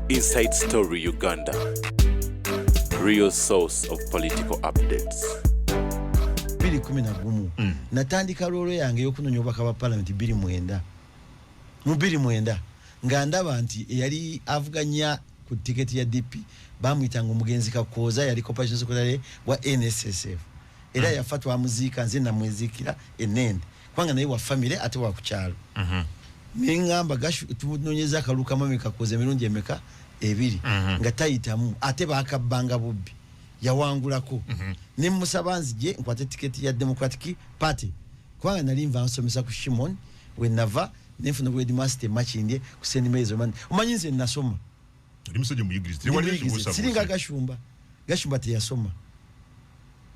Inside Story Uganda, real source of political updates. 2011 natandika lolo yange yokunoonya obubaka bwa parliament 2009 mu 2009 nga ndaba nti yali avuganya ku tiketi ya DP bamuyitanga omugenzi Kakooza yali corporation secretary wa NSSF era yafatwa muzika nze namwezikira enende kwanga naye wa family ate wa kukyalo ningamba gashu tunonyeza akaluka mami Kakooza emirundi emeka ebiri nga tayitamu ate bakabanga bubbi yawangulako ne musabanzi je nkwate tiketi ya Democratic Party kwanga nali nva nsomesa ku Shimon we nava nefuna bwe dimaster machinde kusendi mezo man umanyinze nasoma limusoje muyigirize wali siringa gashumba te yasoma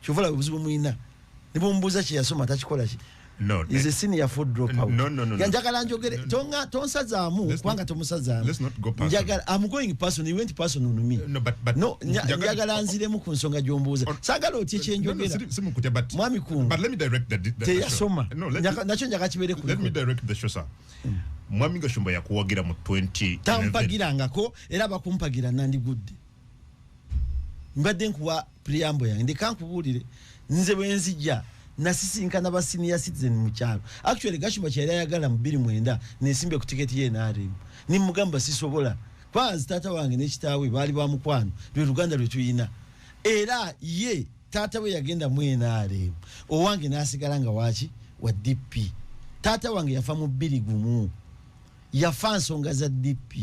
chovala ubuzibu muina nibo mbuza chi yasoma atachikola chi no is a senior food dropout no yanjagala njogere tonga tonsazamu kwanga tomusazamu let's not go past njagala I'm going person you went person on me no but no njagala nzire mu kunsonga jombuza sagala otie chenjogera simukutya but mwami ku but let me direct the yasoma no nacho njagala kibere ku let me direct the show sir mwami Gashumba yakuwagira mu 20 tampagirangako era bakumpagira nandi gudde mbadde nkuwa preamble yange ndikankubulire nze bwenzija nasisinkana ba senior citizen mu kyalo actually Gashumba kyali ayagala mu 2009 nesimbe ku tiketi ye NRM ni mugamba sisobola kwanza tata wange ne kitaawe bali ba mukwano lwe Luganda lwe tuyina era ye tata we yagenda mu NRM owange nasigala nga wachi wa DP tata wange yafa mu 2010 yafa nsonga za DP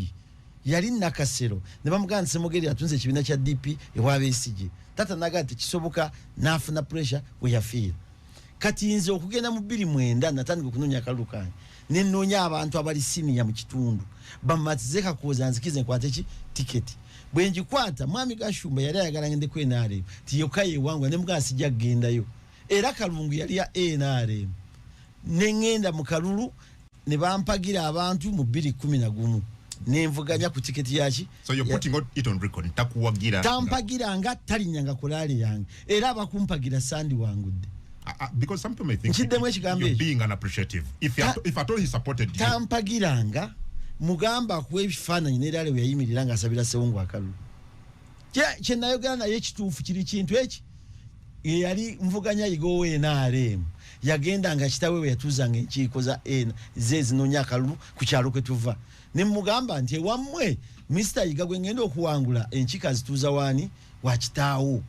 yali nakasero ne bamuganda semogeri atunze kibina kya DP ewabeesije tata nagati kisoboka nafuna pressure we yafira kati nze okugenda mu 2009 natandika okunonya kalukanye nennonya abantu abali senior mu kitundu bamatize Kakooza nzikize nkwate ki tiketi bwenji kwata mwami Gashumba yali ayagala ngende ku NRM tiyokaye wangu ne muganda sijja gendayo era Kalungu yali ya NRM nengenda mu Kalulu ne bampagira abantu mu 2011 nenvuganya ku tiketi yaki so you're putting it on record takuwagira tampagira nga talinyanga kulali yange era bakumpagira sandi wangudde because some people may think you're being unappreciative if at all he supported you tampagiranga mugamba ku ebifananyi nerale we yayimirira nga asabira Sewungu akalu kye nayogera naye kituufu kiri kintu eki yali mvuganya yigowe NRM yagenda nga kitawe we yatuzanga enkiiko za zezinonya akalu ku kyalo kwe tuva ne mugamba nti wamwe Mr. Igagwe ngenda okuwangula enkika zituza wani wa kitaawo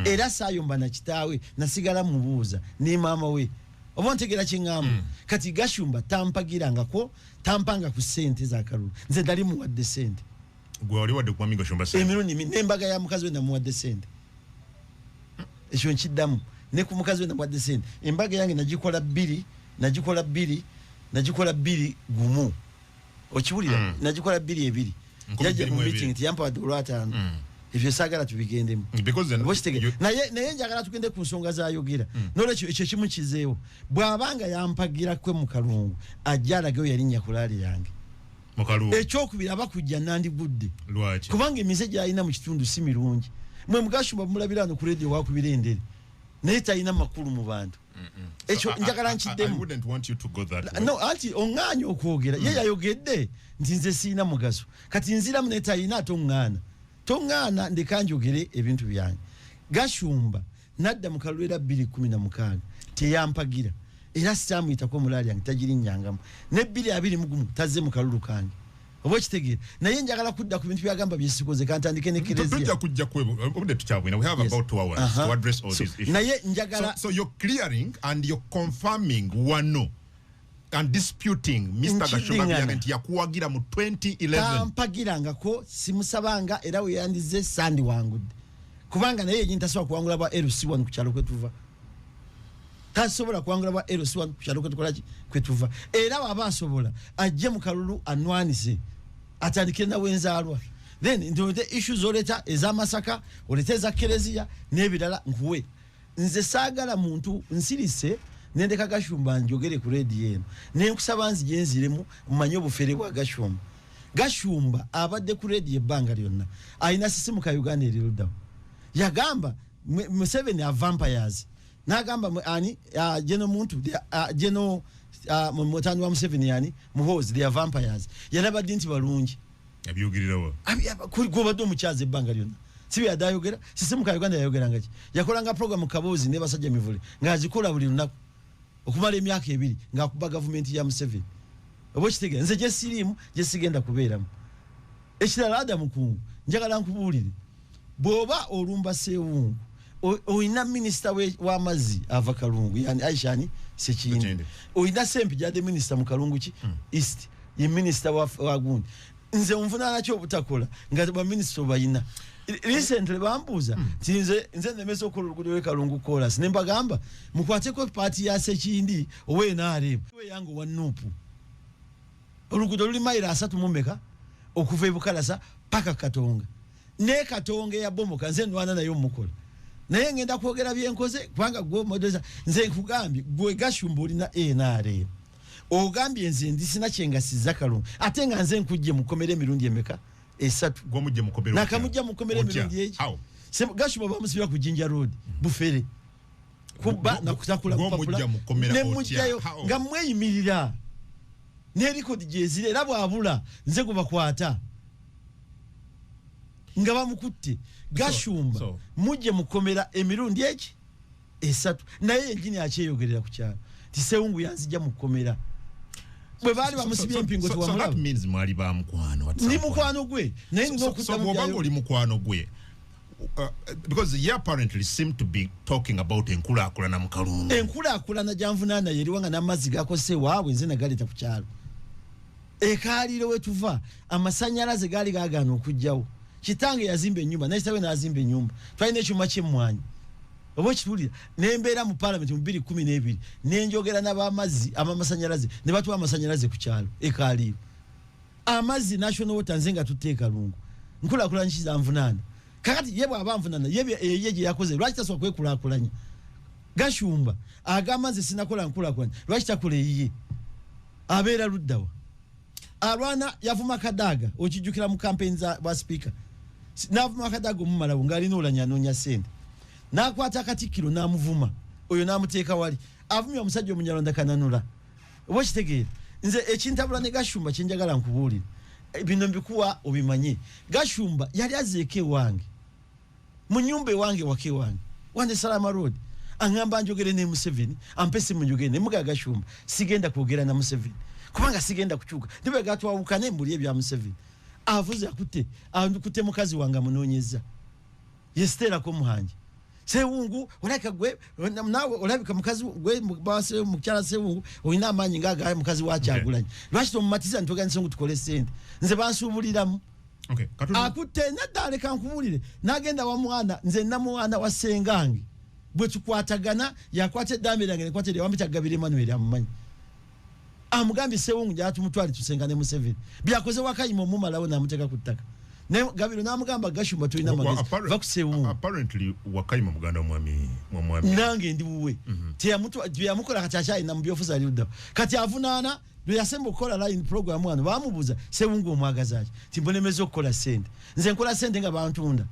era sayomba na kitaawe nasigala mubuuza ne mama we obontegera kingamba kati Gashumba tampagirangako tampanga ku sente za Kalulu nze dali mu wadde sente gwe wali wadde kwa Gashumba sente emirundi nembaga ya mukazi we na mu wadde sente ekyo nkiddamu ne ku mukazi we na mu wadde sente embaga yange nagikola bbiri gumu okiwulira nagikola bbiri ebiri yajja mu meeting tiyampa wadde olwataano ebyo sagala tubigendemu naye njagala tugende ku nsonga zayogera nolwekyo ekyo kimu kizeewo bw'abanga yampagira kwe mu Kalungu ajja alagayo yalinnya kulaali yange ekyokubiri abakujja nandigudde kubanga emize gy'alina mu kitundu si mirungi mwe Mugashumba mulabirano ku radio wakubira endere naye talina makulu mu bantu ekyo njagala nkiddemu no anti oŋŋaanya okwogera ye yayogedde nti nze siina mugaso kati nziramu naye talina ate oŋŋaana tongana ndekanjogere ebintu byange Gashumba nadda mu Kalwera 2016 teyampagira era sitamuyita ko mulali yange tajiri nyangamu ne 2020 tazze mu Kalulu kange obo kitegera naye njagala kudda ku bintu byagamba byesikoze kantandike ne Kirezia tujja kujja kwebo obudde tukyabwina we have about 2 hours to address all these issues naye njagala so you're clearing and you're confirming wano and disputing Mr. Gashumba byagenti yakuwagira mu 2011 tampagirangako simusabanga era we yandize sandi wangudde kubanga naye yinta tasobola kuwangula ba LC1 ku kyalo kwetuva tasobola kuwangula ba LC1 ku kyalo kwetuva era waba asobola ajje mu Kalulu anwanise atandike na wenzalwa then ndote issues oleta ezamasaka oleta za Kirezia n'ebirala nkuwe nze sagala muntu nsirise nendeka Gashumba njogere ku radio eno nenkusaba nzije nziremu mmanyo bufere bwa Gashumba abadde ku radio ebbanga lyonna ayina sisimu ka Uganda erirudawo yagamba Museveni a vampires nagamba ani jeno muntu jeno mutani wa Museveni yani muhozi they are vampires yalaba dinti balungi Abyogirirawo. Kuri gobadde omukyaze ebbanga lyonna. Sibi adayogera, sisimu ka Uganda yayogera ngaki. Yakolanga program kabozi ne basajja mivule. Ngazikola buli lunaku. Okumala emyaka 2 ng'akuba government ya Museveni. Obo kitege nze je sirimu je sigenda kubeeramu. Ekirala Adamu Kungu njagala nkubuulire. Bwoba olumba Sewungu oyina minister wa mazi ava Kalungu yani Aishani Sekindi. Oyina Sempi jade minister mu Kalungu ki East. Ye minister wa Gundi. Nze umvuna nakyo obutakola nga ba minister bayina. Recently bambuza nze nemeso okulugudo Kalungu chorus nemba gamba mukwate ko party ya Sekindi owe naare we yango wanupu olugudo luli maira 3 mumeka okuva ebukalasa paka Katonga ne Katonga ya bomoka nze nwana nayo mukola naye ngenda kwogera byenkoze kwanga gwo modeza nze nkugambi gwe gashumbuli na naare ogambye nze ndisina kyengasiza Kalungu ate nga nze nkujje mukomere emirundi emeka esatu gwo mujje mukomere nakamujja mukomere emirundi eji gashuba bamusibira ku Jinja Road bufere kuba nakutakula kupapula ne mujjayo nga mweyimirira ne record jezire labo abula nze kubakwata nga bamukutte gashumba mujje mukomera emirundi eji esatu naye engine akyeyogerera ku kyalo Tisewungu yanzija mukomera bwe bali bamusibye empingo tuwamula that means mwali ba mukwano ni mukwano gwe naye ngo kutamubyayo oli mukwano gwe because he apparently seemed to be talking about enkulakulana mu Kalungu enkulakulana janvunana yeriwanga n'amazzi gakose waabwe nze nagaleta ku kyalo ekalire wetuva amasanyalaze gali gagana okujjawo kitange yazimba ennyumba naye sawe nazimba ennyumba twalina ekyuma ky'emmwanyi obo kitulira nembeera mu parliament mu 2012 nenjogera n'abamazzi amamasanyalaze ne batuwa amasanyalaze ku kyalo ekalire amazzi national water nzenga tuteeka Kalungu nkulakulanya kizanvunana kakati yebwe abanvunana yeje yakoze lwaki taswa kwekulakulanya gashumba agamaze sinakola nkulakulanya lwaki takole yiye abeera luddawa alwana yavuma Kadaga okijukira mu campaign za ba speaker navuma Kadaga mumala ngalina olanya nonya sente nakwata Katikiro namuvuma oyo namuteeka wali avumya omusajja omunyalonda Kananula obo kitegeera nze ekintabula ne gashumba kyenjagala nkubuulira bino mbikuwa obimanye gashumba yali azeeke wange mu nyumba ewange wake wange wande Salama Road angamba njogere ne Museveni ampese munjogere ne muga gashumba sigenda kwogera na Museveni kubanga sigenda kuchuka ndibe gatwawukane mbuli ebya Museveni avuze akute andukute mukazi wanga munonyeza yestera ko muhanje Sewungu olaka gwe nawe olabika mukazi gwe base mukyala Sewungu oyina amanyi ngaga mukazi wa Kyagulanye lwaki mumatiza ntoganise ngo tukole sente nze bansubuliramu akute nadale kankubulire nagenda wa mwana nze na mwana wa Sengange bwe tukwatagana yakwate dambe lange kwate lya wambita Gabire Emmanuel amumanyi amugambi Sewungu jatu mutwali tusengane Museveni byakoze wakayimo mumalawo namuteka kutaka ne Gabiro namugamba gashumba tulina magezi vakusewungu apparently wakayimo muganda mwami nange ndi wuwe tiyamukola katacha ina mbyofuza liuda kati avunana bwe yasemba okola line program mwana bamubuza Sewungu omwagazaje timbonemezo okola sente nze nkola sente nga bantunda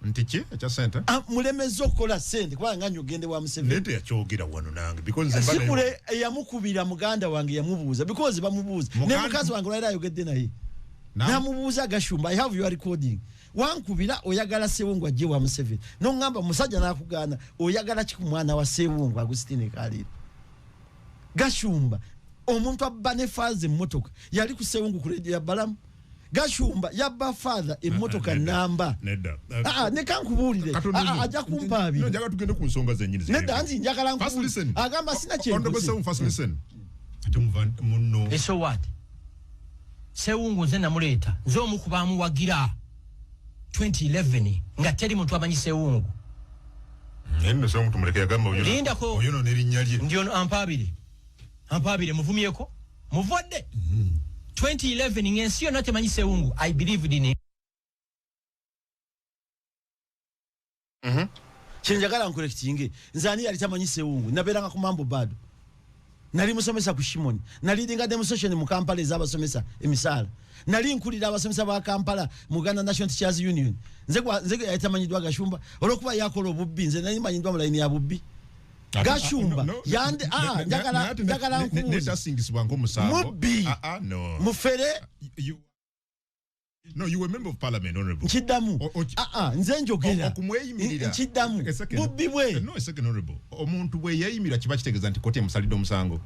ntiki echa sente mulemezo okola sente kwa nganyo gende wa Museveni lete yakyogera wano nange because nze sikule yamukubira muganda wange yamubuza because bamubuza ne mukazi wange lwa yogedde naye namubuza gashumba I have your recording wankubira oyagala Sewungu ajje wa Museveni no ngamba musajja nakugana oyagala kikumwana wa Sewungu Agustine Kalira gashumba omuntu abane faze mmotoka yali ku Sewungu ku radio ya Balamu gashumba yabba father emmotoka namba ne kankubulire aja kumpabi no njaga tugende ku nsonga zenyini nedda anzi njagala nkubulire agamba sina kyengo first listen atumuvan munno so what Sewungu nze namuleta nze omukubamu wagira 2011 nga teri muntu amanyi Sewungu neno Sewungu tumuleke yagamba oyo no nerinya lye ndio ampabire muvumyeko muvodde 2011 ngensi yo nate manyi Sewungu I believed in it chenjagala nkolekitinge nzani yali tamanyi Sewungu naberanga ku mambo bado nali musomesa ku Shimoni nali dinga demonstration mu Kampala ezabasomesa emisala nali nkulira abasomesa ba Kampala mu Uganda National Teachers Union nze yatamanyidwa gashumba olokuba yakola obubbi nze nali manyidwa mu line ya bubbi gashumba yande njagala neta singisibwa ngo musango mufere No, you were a member of parliament, honorable. Nchidamu. Nze njogera. Okumweyimirira. Nchidamu. Bubbi bwe. No, a second, honorable. Omuntu bwe yeyimira kiba kitegeeza nti kote musalidde omusango.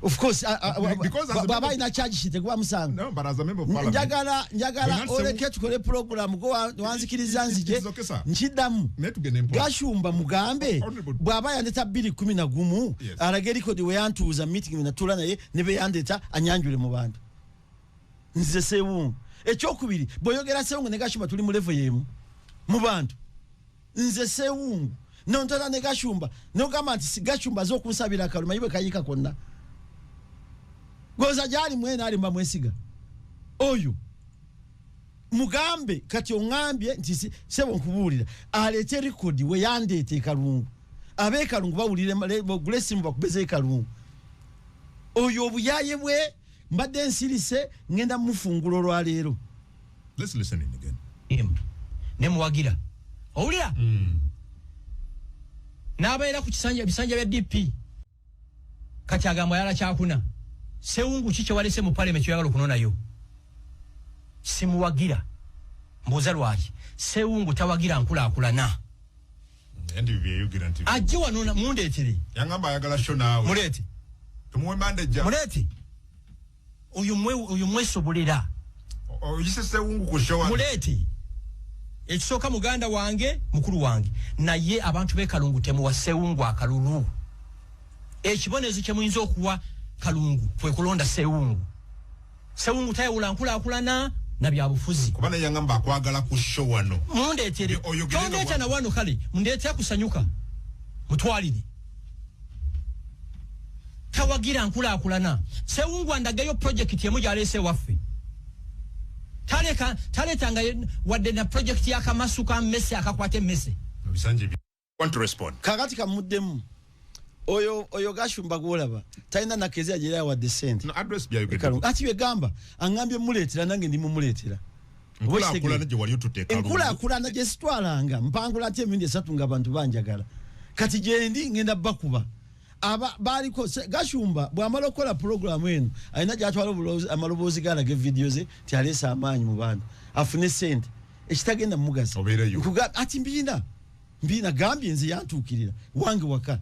Of course, because as a baba ina charge shite kwa musango. No, but as a member of parliament. Njagala oleke tukole program go wanzikiriza nzije. Nchidamu. Gashumba mugambe. Bwaba yandeta 2011 arageri ko diwe yantuza meeting na tula naye nebe yandeta anyanjule mu bantu. Nze sewu. Ekyokubiri boyogera sewungu ne Gashumba tuli mu level yemu mu bantu. Nze sewungu. Nontana ne Gashumba. No gamba nti Gashumba zo kunsabira kaluma yiwe kayika konna. Goza jali mwene ali mwesiga oyo mugambe kati ongambye nti sebo nkubulira alete record we yandete kalungu abe kalungu bawulire blessing bakubeze kalungu oyo buyaye bwe mbadde nsirise ngenda mufungulo lwa lero. Let's listen in again. Nemuwagira owulira nabaera ku bisanja bya DP kati agamba yala kyakuna sewungu chiche walese mu parliament yagalo kunona yo simuwagira mbuza lwaki sewungu tawagira nkula ndi bye guarantee aje wanona mundetere yangamba ayagala show nawe mulete tumuwe manager mulete uyu mwesobolera oyise sewungu ku show mulete ekisoka muganda wange mukuru wange naye abantu be kalungu temu wa sewungu akalulu ekibonezo kye muyinza okuwa kalungu kwe kulonda sewungu taye ulankula na byabufuzi kubana yangamba akwagala ku show wano mundetere tondeeta na wano kale mundeeta kusanyuka mutwalire tawagira nkula sewungu andagayo project yemu jalese waffe taleta nga wadde na project yakamasuka messe akakwate messe bisanje want to respond kakati kamuddemu oyo Gashumba golaba taina nakezia jera wa descent no address bya yugenda ati we gamba angambye muletera nange ndi mumuletera nkula naje wali tuteka nkula naje sitwalanga mpangula ate mindi satunga abantu banjagala kati jendi ngenda bakuba aba baliko Gashumba bwamala okola program eno alina gyatwala amalobozi gala ge videos ti alesa amanyi mu bantu afune sente ekitagenda mugazi kuga ati mbina gambye nzi yantukirira wange waka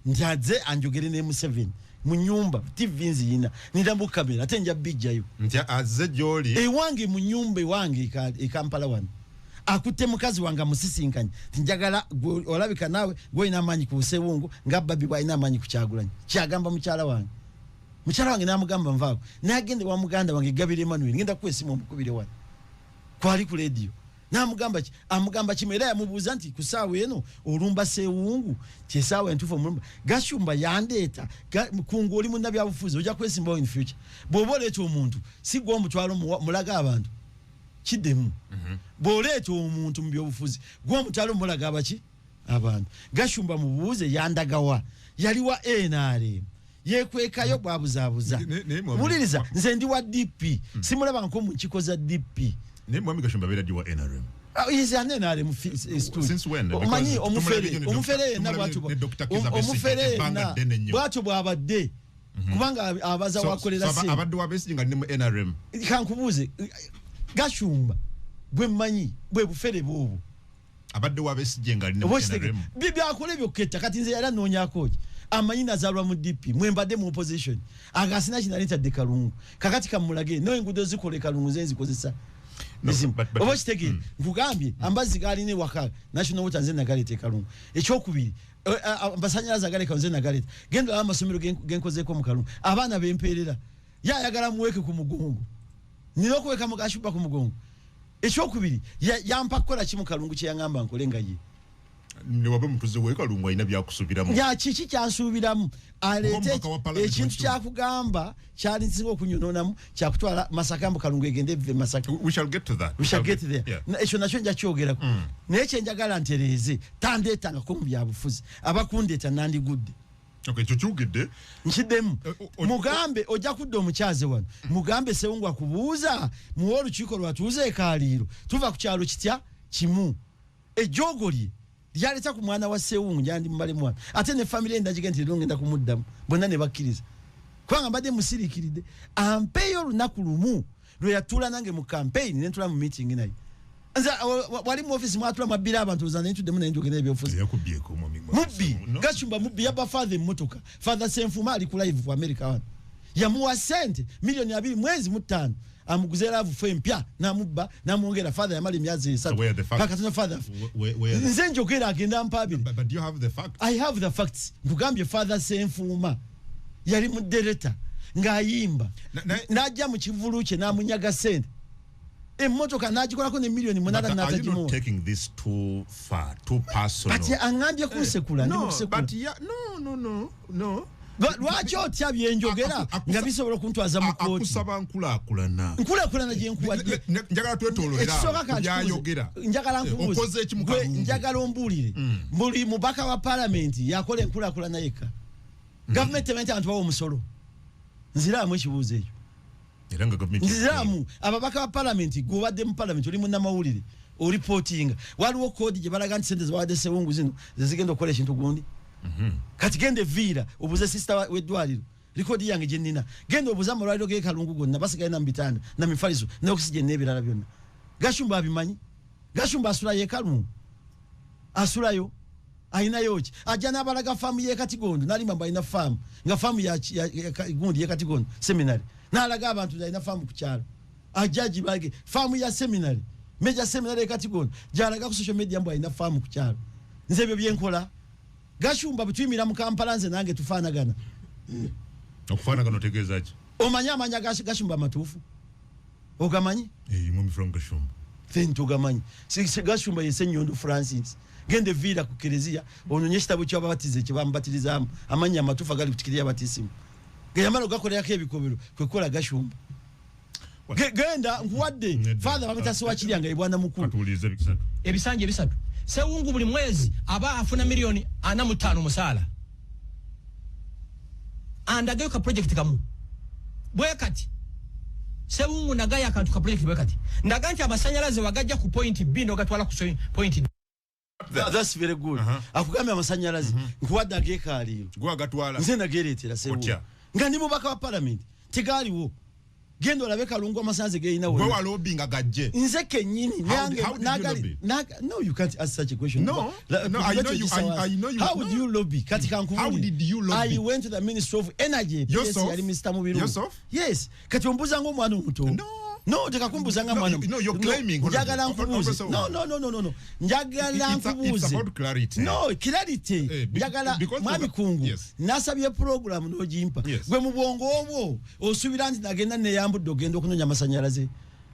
njaze anjogere ne M7 mu nyumba TV nzina ndambu kamera atenja bijjayo ntya azze joli wange mu nyumba wange e Kampala wano akute mukazi wanga musisinkanye njagala olabika nawe gwe ina amanyi ku sewungu nga babi bwa ina amanyi ku kyagulanye kyagamba mukyala wange namugamba nvaako nagende wa muganda wange Gabire Emmanuel ngenda kwesimu omukubire wano kwali ku radio amugamba kimera yamubuza nti kusawe eno olumba sewungu kyesawe entufu mulumba Gashumba yandeta kungu oli munna byabufuzi oja kwesimba in future boboleeta omuntu si gwo omutwalo mulaga abantu kidemu boleeta omuntu mu byobufuzi gwo omutwalo mulaga abaki abantu Gashumba mubuuze yandagawa yaliwa NRM yekwekayo bwabuzabuza muliriza nze ndi wa DP simulaba nko mu kikoza DP ne mwami Gashumba bera diwa NRM is an NRM since when mani omufere na bwatu bwabadde kubanga abaza wakolera se abadde wabesi nga ne NRM kankubuze Gashumba bwe manyi bwe bufere bobu abadde wabesi jenga ne NRM bibi akole byoketa kati nze yala nonyako amanyina zalwa mu DP mwembadde mu opposition agasina kinaleta de Kalungu kakati kamulage no engudo zikole Kalungu zenzi kozesa obostege nkugambye ambazi galine waka national water nze nagalete Kalungu ekyokubiri ambasanyalaza galeka nze nagalete gendo amasomero genkozeko mu Kalungu abana bemperera yayagala muweke ku mugongo ninokuweka mu Gashumba ku mugongo ekyokubiri yampa kola kimu Kalungu kye yangamba nkolenga ye ne wabe mutuze we Kalungu ina byakusubiramu ya kiki kyansubiramu alete ekintu kyakugamba kyali nsinga okunyononamu kyakutwala Masaka mu Kalungu egende Masaka we shall get to that there ekyo nakyo nja kyogerako nekye njagala ntereze tandetanga ko mu byabufuzi abakundeta nandi gudde okay chuchugide nchidemu mugambe oja kuddo omukyaze wano mugambe sewungu akubuuza muwolu kiko lwatuuze ekaliro tuva ku kyalo kitya kimu ejogoli lyaleta ku mwana wa sewungu njandi mbale mwana ate ne family endagigenti ngenda kumuddamu bonna ne bakkiriza kubanga mbadde musirikiride ampeyo lunaku lumu lwe yatula nange mu campaign nentula mu meeting naye nza wali mu office mwatula mabira abantu uzana ntudde mu njogera ebyo office yakubyeko mubbi Gashumba mubbi yaba father mmotoka father Senfuma ali ku live ku America wan yamuwa sente milioni 2 mwezi mutano amuguze love fwe mpya namubba namuongera father yamali myazi 3 paka tuna father nze njogera agenda mpabiri but you have the facts. I have the facts ndugambye father Senfuma yali mu director ngayimba najja mu kivulu kye namunyaga sente emmotoka nagikolako ne milioni 8 n'atagimu. Are you not taking this too far, too personal? But angambye kunsekula no, but yeah, no. Lwaki otya byenjogera nga bisobola kuntwaza mu kooti? Akusaba nkulakulana gye nkuwadde. Njagala twetololera byayogera. Njagala nkubuuze. Okoze eki mu kalungu. Njagala ombuulire. Buli mubaka wa parliament yakola enkulakulana yekka. Government emente abantu bawo omusolo. Nziraamu ekibuuzo ekyo. Nziramu ababaka wa parliament gobadde mu parliament oli munna mawulire o reporting waliwo code gye balaga nti sente zibadde sewungu zino zigenda okukola ekintu gundi kati gende vira obuze sister wedwaliro record yange gye nnina genda obuze amalwaliro ge Kalungu gonna basigaye na mbitanda na mifalizo ne oxygen n'ebirala byonna Gashumba abimanyi Gashumba asula ye Kalungu asulayo aina yoki ajana abalaga famu ye Katigondo nali mamba ina famu nga famu ya gundi ye Katigondo seminary nalaga abantu ina famu ku kyalo ajaji bage famu ya seminary meja seminary ye Katigondo jalaga ku social media mbo ina famu ku kyalo nze byo byenkola Gashumba bitwimira mu Kampala nze nange tufaanagana okufaanagana otegeeza ki omanya Gashumba matuufu ogamanyi mumi from Gashumba fento gamanyi Gashumba yese Nyondo Francis gende vira ku Kelezia ononye kitabo ky'ababatize kye bambatirizamu amanya amatufa gali kutikiriya batisimu geyamalo gakolera ke ebikobero kwekola Gashumba genda nkuwadde father bamitasi wa Kiryanga ibwana mukulu katulize bikisatu ebisanje bisatu sewungu buli mwezi aba afuna milioni 45 musala andagayo ka project kamu bwekati sewungu nagaya akantu ka project bwekati ndaganti abasanyalaze wagajja ku point B no gatwala ku point D. That's very good. Akugamya amasanyalaze nkuwadde agekaliyo gwa gatwala nze nageretera sewungu nga ndi mubaka wa parliament tigaliwo gendo olabe Kalungu amasanze geina wo wa lobbying agajje nze kenyini nange nagali no you can't ask such a question no I know you how would you lobby kati kankubuli how did you lobby I went to the Ministry of Energy yourself Mr. Mubiru yourself yes kati ombuza ngo mwana omuto no tekakumbuza nga mwana no you're claiming njagala nkubuze no njagala nkubuze it's about clarity no clarity njagala mwami kungu nasabye program nojimpa gwe mu bwongo obwo osubira nti nagenda ne yambudde ogenda okunonya amasanyalaze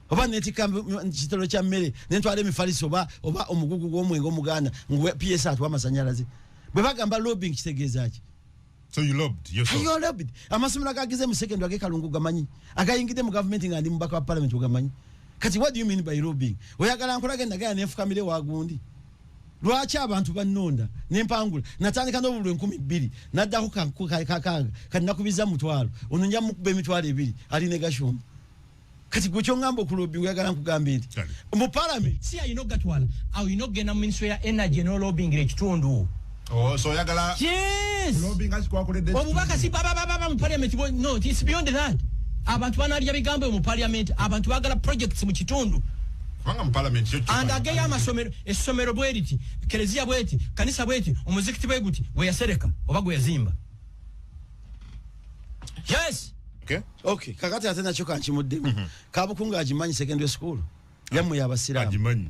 oba netika kitolo kya mmere nentwala emifaliso oba omugugu gw'omwenge omuganda ngwe PS atwa amasanyalaze bwe bagamba lobbying kitegeeza ki. So you lobbed yourself. You lobbed. Amasomero gagize mu second wage Kalungu gamanyi. Agayingide mu government ngandi mubaka wa parliament gamanyi. Kati what do you mean by lobbying? Oyagala nkola genda gaya nefukamire wagundi. Lwachi abantu bannonda nempangula natandika n'obulwe 12 naddako kakanga kati nakubiza mutwalo ono nja mukube emitwalo 2 ali ne Gashumba kati gwe kyongamba ku lobbying oyagala nkugambe nti mu parliament si ayino gatwala awo ino gena ministry ya energy no lobbying ekitundu. Oh, so yagala yes lobbying as kwa kulede obubaka si baba mu parliament no it's beyond that abantu banalya bigambo mu parliament abantu bagala projects mu kitundu wanga mu parliament cyo andage ya masomero esomero bweriti Kelezia bweti kanisa bweti omuzikiti bweguti we yasereka obago yazimba yes okay kakati atena choka nchimudde kabukunga ajimanyi secondary school yamu yabasiramu ajimanyi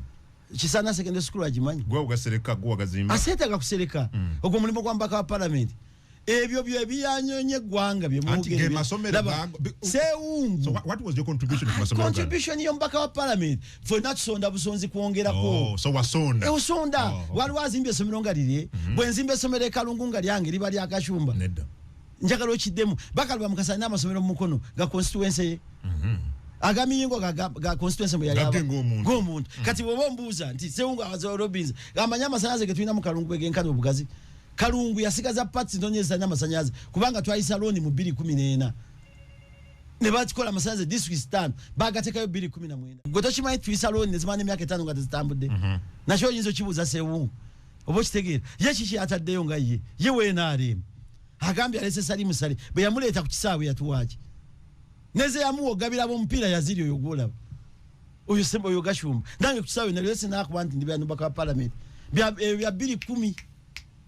Chisana secondary school ajimanyi gwa ugasereka gwa gazimba asetaka kusereka ogwo mulimo gwambaka wa parliament ebyo byo ebiyanyonye gwanga bye mugere masomero sewungu. So what was your contribution to masomero contribution yombaka wa parliament for not sonda busonzi kuongera ko so wasonda usonda wali wazimbye somero ngalire bwenzimbe somero Kalungu ngali yange liba lya Kashumba nedda njagalo kidemu bakalwa mukasana n'amasomero mu mukono ga constituency agamiyingo ga constituency mu yali gomuntu kati bobo mbuza nti sewungu abazo Robins gamanya amasanyaze ge tulina mu Kalungu genkano obugazi Kalungu yasigaza parts ndonyeza n'amasanyaze kubanga twayisa loan mu 2014 ne batikola amasanyaze district stand bagatekayo 2019 gotochimayi twisa loan nezimane myaka 5 nga zitambudde nasho yinzo kibuza sewungu obo kitegera ye kishi ataddeyo nga ye we naare agambye alese sali musali be yamuleta ku kisaawe yatuwaje neze yamuwo gabira bo mpira yaziri oyo golaba oyo sembo oyo Gashumba nange kusawe na lese nakubanti ndi byandu baka parliament bya 210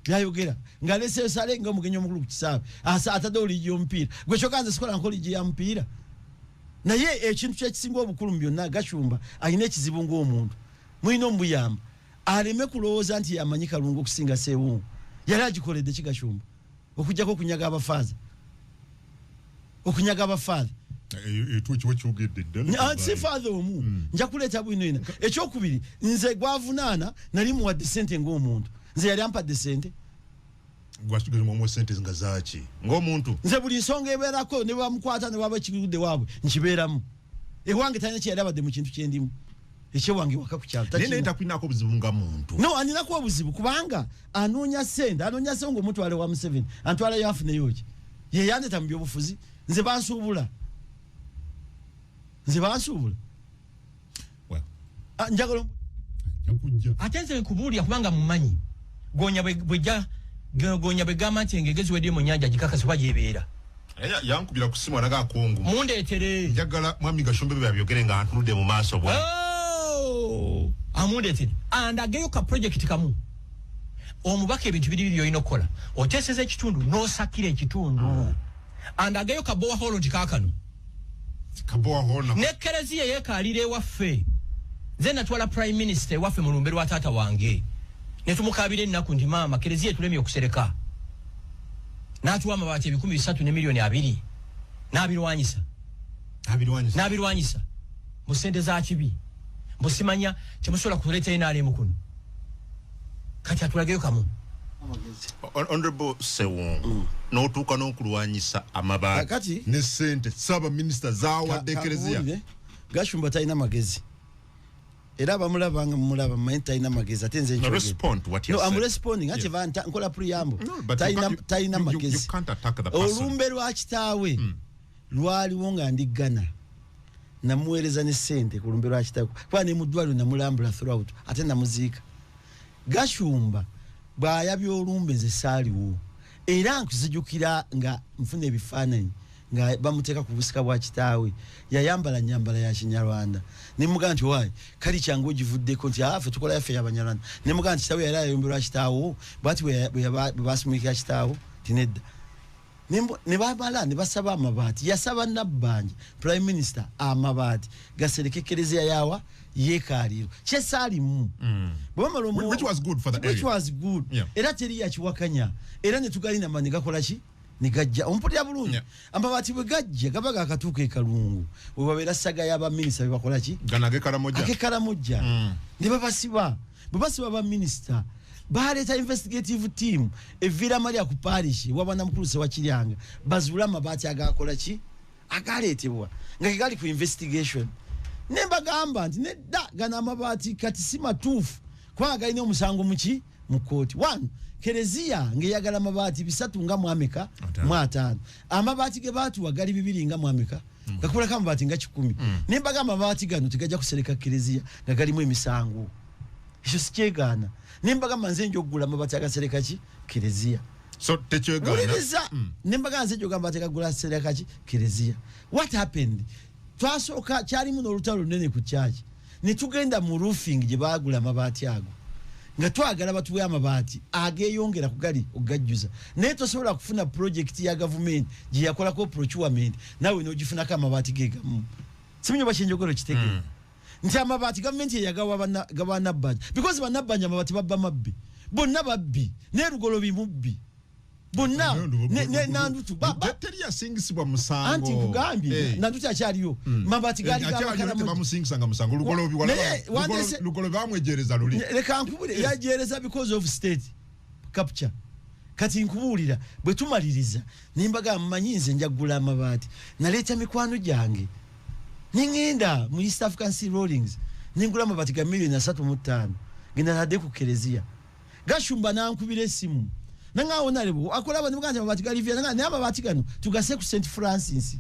byayogera ngalese sale nga mugenyo mukulu kusawe asa atadoli yo mpira gwe chokanze sikola nkoliji ya mpira na ye ekintu kyekisinga obukulu byonna Gashumba ayine kizibu ng'omuntu mwino mbuyamba aleme kulowooza nti yamanyi Kalungu okusinga Sewungu yali agikoledde Gashumba okujjako okunyaga abafaza etuchi wachogedde ddala si father omu nja kuleta bwino ina ekyokubiri nze gwavunaana nali muwadde sente ng'omuntu nze yali ampadde sente gwasugeze mu sente nga zaaki ng'omuntu nze buli nsonga ebeerako ne bamukwata ne baba ekigudde waabwe nkibeeramu ewange talina kyeyali abadde mu kintu kyendimu ekyewange waka ku kyalo naye takwinako obuzibu nga muntu no aninako obuzibu kubanga anoonya sente ng'omutwale wa Museveni antwala yafuneyo ki ye yandeta mu byobufuzi nze bansuubula njagala ate nze kubuulira kubanga mumanyi gonya bwe gamba nti engegezi wedde mu nnyanja gikakasibwa gyebeera yankubira ku simu alaga akongu mundeetere njagala mwami Gashumba byabiyogere nga antunudde mu maaso bwe amundeetere andageyo ka project kamu omubaka ebintu biri by'olina okukola oteeseza ekitundu n'osakira ekitundu andageyo ka bowa holo nti kaakano ne Kereziya yeekaalira ewaffe nze natwala prime minister ewaffe mu lumbe lwa taata wange ne tumukaabira ennaku nti maama Kereziya etulemye okusereka n'atuwa amabaati 300 ne miliyoni 2 n'abirwanyisa mu ssente za kibi mbusimanya temusobola kuleeta NRM kuno kati atulageyo kamu Honorable Sewungu n'otuuka n'okulwanyisa amabaati ne ssente saba minisita zaawadde Kereziya Gashumba talina magezi era abamulabanga mumulaba mmanyi talina magezi ate nze I'm responding ati nkola preamble talina magezi olumbe lwa kitaawe lwaliwo nga ndiggana namuweereza ne ssente ku lumbe lwa kitaawe kuba ne mu ddwaliro namulambula throughout ate namuziika Gashumba bw'ayabya olumbe nze saaliwo era nkuzijukira nga nfuna ebifaananyi nga bamuteeka ku busika bwa kitaawe yayambala nyambala ya Kinyarwanda ne mugaa nti waayi kali kyangu ogivuddeko nti afe tukola yaffe y'Abanyarwanda ne mugaa nti kitaawe yali ayomberwa kitaawo bwati bwe basumikira kitaawo tinedda ne bamala ne basaba amabaati yasaba Nabbanja prime minister amabaati gasereke Kereziya yawa yeekaaliro kyesaalimu which was good for the area. Which was good era teri yakiwakanya era ne tugalina mani gakola ki nigajja ompulira bulungi amabaati bwe gajja gabaga akatuuka e Kalungu we babeera saga y'abaminista be bakola ki agekalamojja ne babasiba bwe basiba baminista baleeta investigative team evira Maria ku parish wabana mukulu se wakiryanga bazula amabaati agakola ki agaleetebwa nga gali ku investigation nemba gamba nti nedda gana amabaati kati si matuufu kubanga galina omusango muki mu kooti 1 Kereziya ngeyagala amabaati 3 nga mwameka mu 5 amabaati ge baatuwa gali 2 nga mwameka gakulako amabaati nga 10 nemba gamba amabaati gano tegajja kusereka Kereziya nga galimu emisango ekyo sikyegaana nemba gamba nze njogula amabaati agasereka ki Kereziya so tekyegaana nemba gamba nze njogamba tegagula sereka ki Kereziya what happened twasooka kyalimu n'olutalo lunene ku kyaki ne tugenda mu roofing gye baagula amabaati ago nga twagala batuwe amabaati ageeyongera ku gali okugajjuza naye tosobola kufuna project ya government gye yakolako procurement nawe n'ogifunako amabaati geegamu simanyi bakyenjogero kitegere nti amabaati gavumenti yeyagawa Nabbanja because Nabbanja amabaati babba mabbi bonna babbi n'erugolobi mubbi bonna nandutu teri yasingisibwa musango anti kugambye nandutu akyaliyo mabaati gali bamusingisanga musango lugolo bamwejereza luli leka nkubule yajereza because of state capture kati nkubuulira bwe tumaliriza nimbaga mmanyinze njagula amabaati naleeta mikwano gyange ningenda mu East African Sea Rollings ningula amabaati ga $3.5 genda nadde ku Kereziya Gashumba nankubira esimu nanga onalebo akola abantu muganja amabaati gali vya nanga ne amabaati gano tugase ku St Francis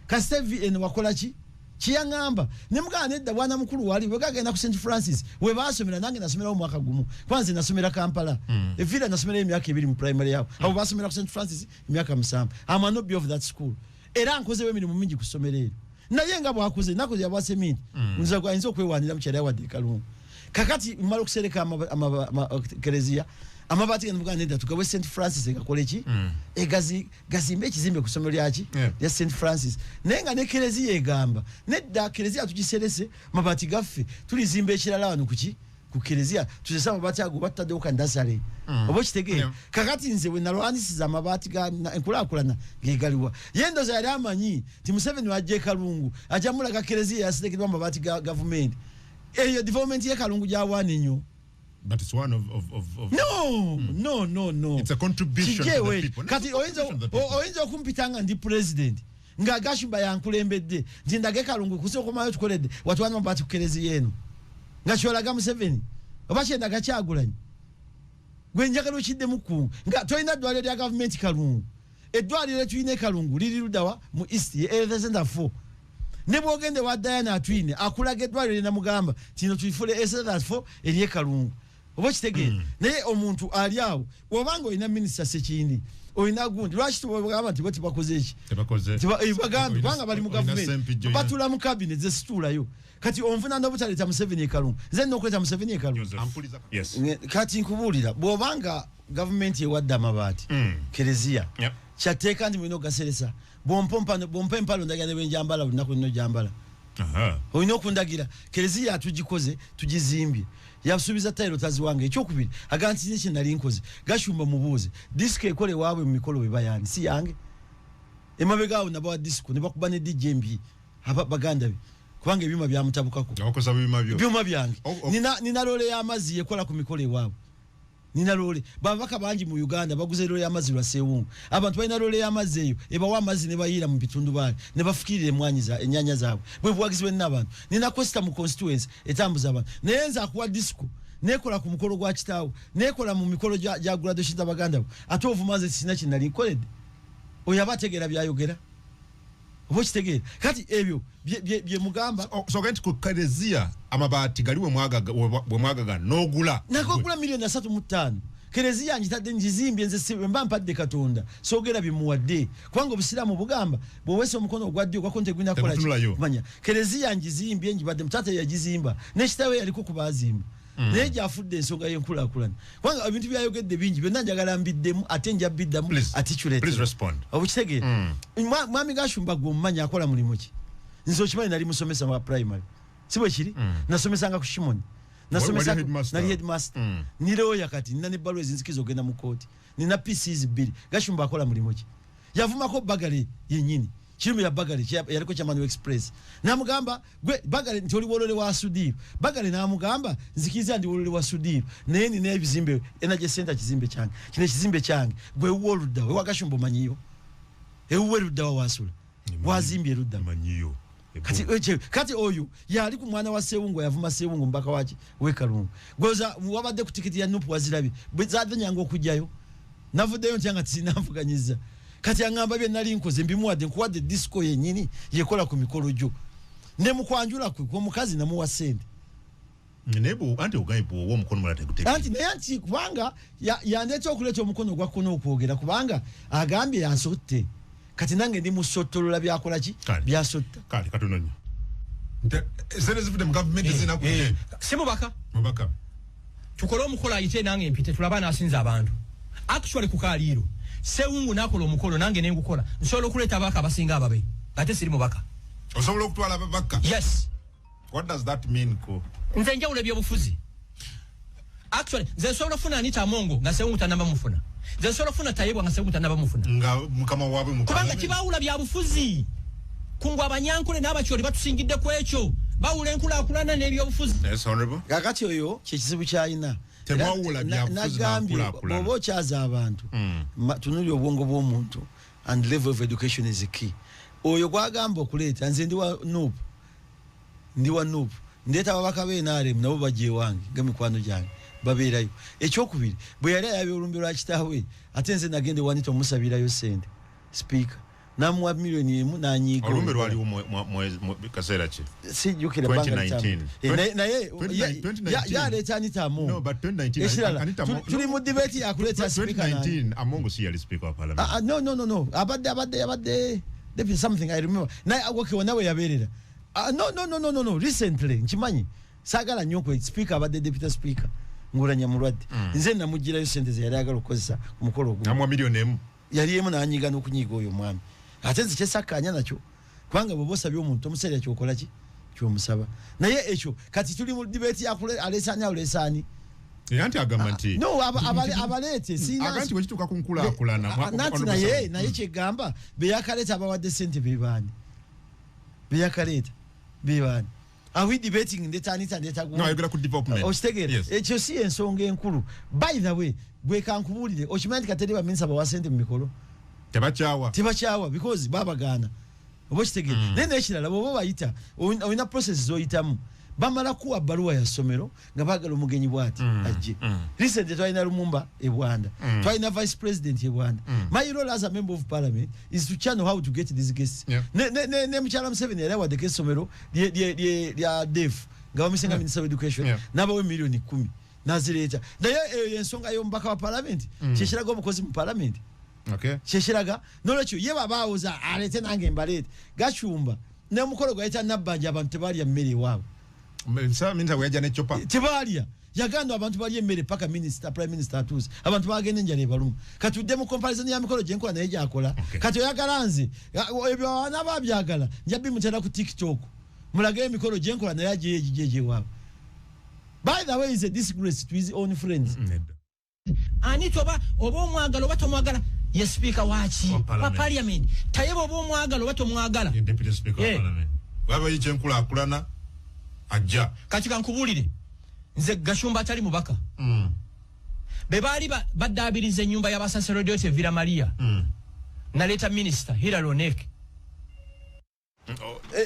kasevi en wakola ki kiyangamba ne mugana edda bwana mukulu wali bwe gagenda ku St Francis we basomera nange nasomera mu mwaka gumu kwanza nasomera Kampala evira nasomera emyaka 2 mu primary yawo abo basomera ku St Francis emyaka 7 I'm not be of that school era nkoze emirimu mingi ku ssomero eryo naye nga bwakuze nakoze abasementi nza kwayinza okwewanira mukyala wadde Kalungu kakati mmala okusereka kereziya amabati gano buganda nda tugawe St Francis egakole ki gazimbe ekizimbe ku ssomero lyaki ya St Francis naye nga ne kereziya egamba nedda kereziya tugiserese mabati gaffe tulizimba ekirala wano kuki ku kereziya tuzesa amabati ago battaddewo kandasale oba kitegeera kakati nze bwe nalwanisiza amabati ga enkulaakulana gegaliwa yendoza yali amanyi ti Museveni wajja Kalungu ajja mulaga kereziya yaserekedwa amabati ga gavumenti eyo development ye Kalungu gyawaana ennyo. But it's one of No. It's a contribution to the people. Kati oyinza okumpitanga ndi president nga Gashumba yankulembedde nti ndage Kalungu kusokomayo tukoledde watwana mabati kukerezi yenu nga kyolaga Museveni oba kyendaga Kyagulanyi gwe njagala okidde mukungu nga tolina ddwaliro lya gavumenti Kalungu eddwaliro tulina Kalungu liri ludawa mu east ye 4 ne bwogende wa Diana Atwine akulaga eddwaliro lina mugamba tino tulifule 4 eriye Kalungu oba kitegeera naye omuntu ali awo obanga olina minisita Sekindi olina gundi lwaki tubagamba nti bati bakoze eki bagambe kubanga bali mu gavumenti batula mu cabinet zesitulayo kati onfuna n'obutaleta Museveni Kalungu nze n'okuleta Museveni Kalungu kati nkubuulira bw'obanga gavumenti ewadde amabaati kereziya kyateeka ndi mulina okugaseresa bw'ompa empalo ndagala bwenjambala buli nnaku nino gyambala olina okundagira kereziya tugikoze tugizimbye yasubiza tayiro taziwange ekyokubiri aganti niki nali nkoze Gashumba mubuuze disco ekole waabwe mu mikolo bwe bayani si yange emabegaawo nabawa disco ne bakuba ne DJ mbi baganda be kubanga ebyuma byamutabukako byuma byange nina lole y'amazzi yekola ku mikolo ewaabwe nina lole babaka bangi mu Uganda baguze lole y'amazzi lwa Sewungu abantu balina lole y'amazzi eyo ebawa amazzi ne bayira mu bitundu bali ne bafukirira emwanyiza enyanya zaabwe bwe bwagizwe n'abantu nina Costa mu constituency etambuza abantu neyenza akuwa disco nekola ku mukolo gwa kitaawo nekola mu mikolo gya graduation z'abaganda ate ovumaze sina kinali nkoledde oyo abategeera byayogera oba kitegeera kati ebyo bye mugamba so genti ku kereziya amabati galiwe mwagaga n'ogula nakogula milioni 3.5 kereziya njitadde njizimbye nze sibe mba mpadde Katonda sogera bimuwadde kubanga obusiramu bugamba bwowese omukono ogwadde kwa konte gwina kola manya kereziya njizimbye njibadde mutata yagizimba nekitawe yaliko kubazimba naye gyafudde ensonga y'enkulaakulana kubanga ebintu byayogedde bingi byonna njagala mbiddemu ate njabiddamu please respond obukitegeera mwami Gashumba gw'omumanya akola mulimu ki nze okimanyi nali musomesa wa primary si bwe kiri nasomesanga ku Shimoni nasomesa nali headmaster niroya kati nina ne balwe ezinzikiza ogenda mu kooti nina PCs 2 Gashumba akola mulimu ki yavumako Bagale yennyini kirumira Bagale yaliko kya Manu Express namugamba gwe Bagale nti oli wolole wa Sudiru Bagale namugamba nzikiza ndi wolole wa Sudiru naye nina ebizimbe energy center kizimbe kyange kine kizimbe kyange gwe woludda we Gashumba manyiyo ewoludda wa wasula wazimbye ludda manyiyo kati oyo yali ku mwana wa Sewungu yavuma Sewungu mbaka waki we Kalungu goza wabadde ku tikiti ya Nupu wazirabi bwezadde nyango okujjayo navuddeyo ntyanga tisinanvuganyiza kati angamba bye nali nkoze mbimuwadde nkuwadde disco yennyini yekola ku mikolo gyo ne mukwanjula kwe mukazi namuwa sente nebo anti ogaibu wo mukono mulate kuteeka anti naye anti kubanga yandeeta okuleeta omukono gwa kuno okwogera kubanga agambye yansotte kati nange ndi musottolola byakola ki byasotta kale katononyo zene zivudde mu government zinakuye si mubaka tukole omukolo ayite nange mpite tulaba n'asinza abantu actually ku Kaliiro Sewungu nakola omukolo nange nengukola nsobola okuleeta abaka abasinga ababe ate siri mubaka osobola okutwala ababaka yes what does that mean ko nze njawulo ebyobufuzi actually nze nsobola ofuna Anita Amongo nga Sewungu tanaba mufuna nze nsobola ofuna Tayebwa nga Sewungu tanaba mufuna nga mukama waabwe mukama kubanga kibawula bya bufuzi kungwa abanyankole n'abakyoli batusingidde ku ekyo bawula enkulaakulana n'ebyobufuzi yes honorable kakati oyo kyekizibu kyalina tebawula byabufuzi n'enkulaakulana bw'oba okyaza abantu tunulira obwongo bw'omuntu and level of education is key oyo gwagamba okuleeta nze ndi wa Nupu ndeeta ababaka b'NRM nabo bajja ewange nga mikwano gyange babeerayo ekyokubiri bwe yali ayabya olumbe lwa kitaawe ate nze nagende wanita omusabirayo sente speaker namuwa milioni 1 nanyiga olumbe lwaliwo mu kaseera ki sijjukira naye yaleeta Anita Amongo tuli mu debate yakuleeta speaker 2019 Amongo si yali speaker wa parliament no abadde There is something I remember. Na okay wanawe yaberera. No. Recently, nchimanyi. Sagala nyoko speaker abadde deputy speaker. Ngura Nyamulwadde. Nze namugira yo sente ze yali agala okukozesa ku mukolo ogwo. Namwa million emu. Yali emu n'anyiga n'okunyiga oyo mwami. Ate nze kyesakkaanya nakyo. Kubanga bwe bosabye omuntu omuseera kyokola ki? Kyomusaba. Naye ekyo kati tuli mu debate ya alesani. Yanti agamba nti. No abalete sina. Aganti bwe kituuka ku nkulaakulana. Nanti naye kyegamba be yakaleta abawadde sente bebani. Be yakaleta bebani. Are we debating the Tanita data? No, I'm going to development. Yes. Ekyo si ensonga enkulu. By the way, gwe kankubulire okimanyi kateri minsa bawasente mu mikolo. Tebakyawa because baba gana. Obokitegere. Nene ekirala bo bayita oyina process zoyitamu. Bamala kuwa baruwa ya somero nga bagala omugenyi bwati ajje. Recently twalina Lumumba e Bwanda. Twalina vice president e Bwanda. My role as a member of parliament is to channel how to get these guests. Ne mchala Museveni yali awadde somero lya def nga bamisenga minister of education nabawe milioni 10 nazireta. Naye ensonga yo mbaka wa parliament kyekiraga omukozi mu parliament. Okay. Kyekiraga nolwekyo ye babawuza alete nange mbalete gachumba ne mukolo gwaita nabbanja abantu tebalya mmere waabo. Minza weja ne chopa. Tibalia. Yagando abantu bali emmere paka minister prime minister atuze. Abantu bagende njale baluma. Kati demo comparison ya mikolo jenkola naye jakola. Kati oyagalanze. Ebyo wana babyagala. Njabi mutera ku TikTok. Mulage mikolo jenkola naye ajeje wabo. By the way is a disgrace to his own friends. Ani toba obo mwagalo bato mwagala. Ye speaker wachi. Pa parliament. Tayebo obo mwagalo bato mwagala. Deputy speaker of parliament. Waba yichenkula akulana. Ajja katika nkubulire nze Gashumba atali mubaka bebali badabirize nyumba ya basaserodiote Villa Maria naleta minister Hilary Onek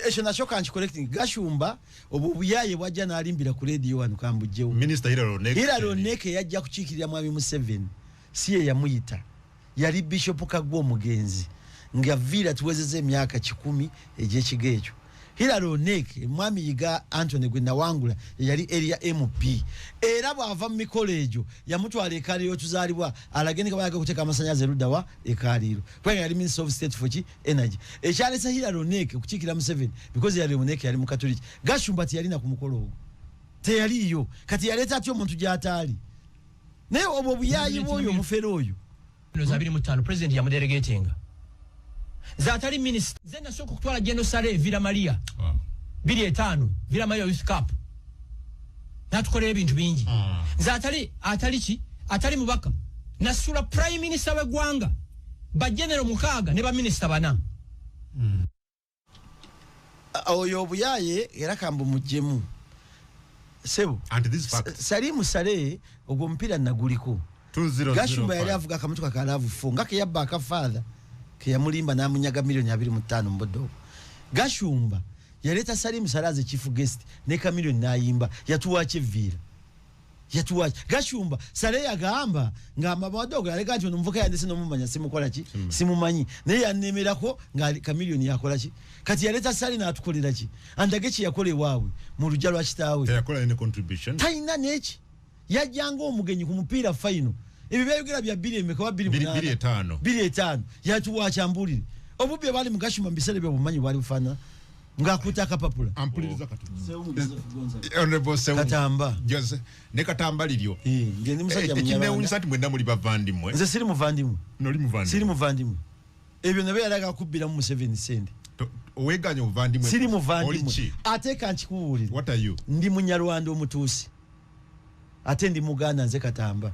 esho nashoka nchi correcting Gashumba obubuyaye bwajja nalimbira ku radio wanu kambujjewo minister Hilary Onek yajja kuchikirira mwami Museveni siye yamuyita yali bishop Kagwa omugenzi nga Villa tuwezeze emyaka 10 ejekigejo Hilary Onek mwami yiga Anthony Gwenda Wangula yali area MP era bwava mu college yamutwala ekaliro tuzalibwa alageni kabaga kuteka amasanyaze rudawa ekaliro kwenye yali minister of state for energy ekyalesa Hilary Onek kuchikira Museveni because Hilary Onek yali mu Catholic Gashumba yali na kumukolo teyali yo kati yaleta atyo omuntu gyatali naye obwo buyayi boyo mufero oyo no 25 president ya delegating Zatali minister zena soko kutwala General Sale Villa Maria. Bili 5 Villa Maria Youth Cup. Natukolera ebintu bingi. Zatali atali mubaka. Nasula prime minister w'eggwanga. Ba general mukaga ne ba minister bana. Oyo obuyaye era kambu mujjemu. Sebo. And this fact. Salimu Sale ogwo mpira naguliko. 2005. Gashumba yali avuga kamutuka kalavu fonga ke yabba aka father. Ke yamulimba namunyaga milioni 25 mbodo. Gashumba yaleta Salimu Saraze chief guest neka milioni nayimba yatuwache Villa. Yatuwache Gashumba Sale yagamba ngamba badogo yalega nti numvuka yandese no mumanya simukola ki simumanyi naye yanemerako nga ka milioni yakola ki kati yaleta Sali na atukolera ki andagechi yakole wawe mu lujja lwa kitawe yakola any contribution taina nechi yajjanga omugenyi ku mupira final ebibeyogera bya bili emekawa bili 5 yatuwacha ambulire obubye bali mu Gashumba mbisere byo bumanyi bali bufana ngakuta kapapula ampuliriza katu honorable Sewu Katamba Jose ne Katamba liryo ngende musajja munyabanga ekine unyisati mwenda muri bavandimwe nze siri muvandimwe siri muvandimwe ebyo nabe yalaga kubira mu 7 cent oweganya uvandimwe siri muvandimwe ateka nchikuwulira what are you ndi munyarwanda omutusi ate ndi muganda nze Katamba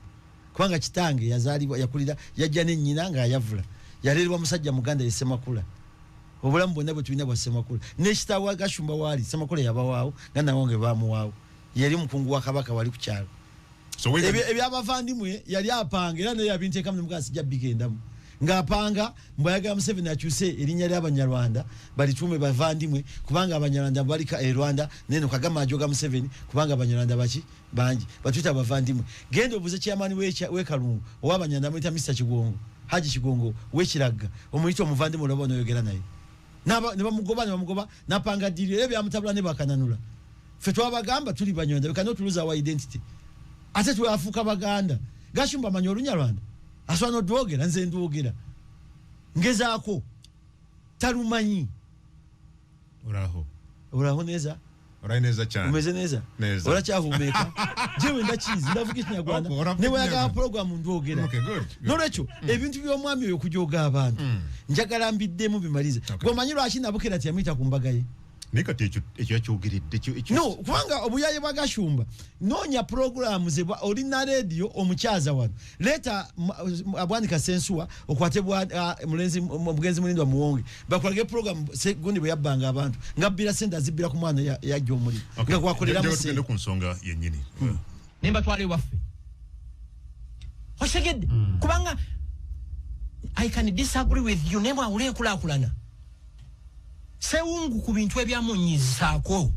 kubanga kitange yazalibwa yakulira yajja ne nnyina nga yavula yalelwa musajja muganda yesemakula obulamu bwonna bwe tulina bwa Semakula nekitawa Gashumba wali Semakula yabawaawo nga wonge bamuwaawo yali mukungu wa kabaka wali ku kyalo so ebyabavandimwe yali apanga era naye yabinteekamu ne muganda sijja bigendamu ng'apanga mbwayaga Museveni akyuse erinnya ly'Abanyarwanda balituume bavandimwe kubanga Abanyarwanda bali ka Rwanda neno Kagama ajoga Museveni kubanga Abanyarwanda baki bangi batuita bavandimwe genda obuze chairman w'Ekalungu ow'Abanyarwanda mwita Mr. Kigongo Haji Kigongo w'Ekiraga omuyito omuvandimwe olabona oyogera naye ne bamugoba napanga diri ebya mutabula ne bakananula fe twabagamba tuli Banyarwanda we cannot lose our identity ate twafuka Baganda Gashumba manyo Olunyarwanda aswana dwogera nze ndwogera ngezaako talumanyi oraho neza oraineza cyane umeze neza uracyahumeka jewe ndakizi ndavuga ikinyarwanda niwe yaga program ndogera norecho ebintu by'omwami yo kujoga abantu njagala mbiddemu bimalize gomanyiro akina bukera ati yamita kumbagaye nikati ekyo yakyugiridde no kubanga obuyaye bwagashumba nonya program ze oli na radio omukyaza wano leta abwanika sensua okwatebwa mugenzi mulindwa muwonge bakolage program gundi bwe yabbanga abantu ngabira senda zibira ku mwana yajjo muri nga kwakolera muse ku nsonga yennyini nemba twali waffe osegedde kubanga I can disagree with you nemba ule kulakulana Sewungu ku bintu ebyamunyizaako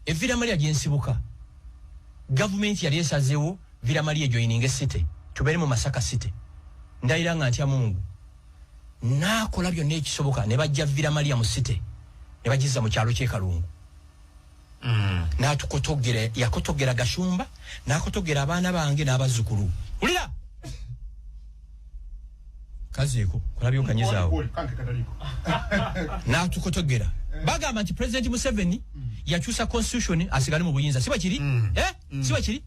Villa Maria jensibuka government yali esazeewo Villa Maria joining city tubere mu Masaka city ndayiranga ntya Mungu nakola byonna ekisoboka ne bajja Villa Maria mu city ne bagiza mu kyalo kye Kalungu natukotogera yakotogera Gashumba nakotogera abaana bange n'abazzukulu ulira kaziko kulabyo kanyizaawo na tukotogera bagamba nti president Museveni yachusa constitution asigale mu buyinza siba kiri siba kiri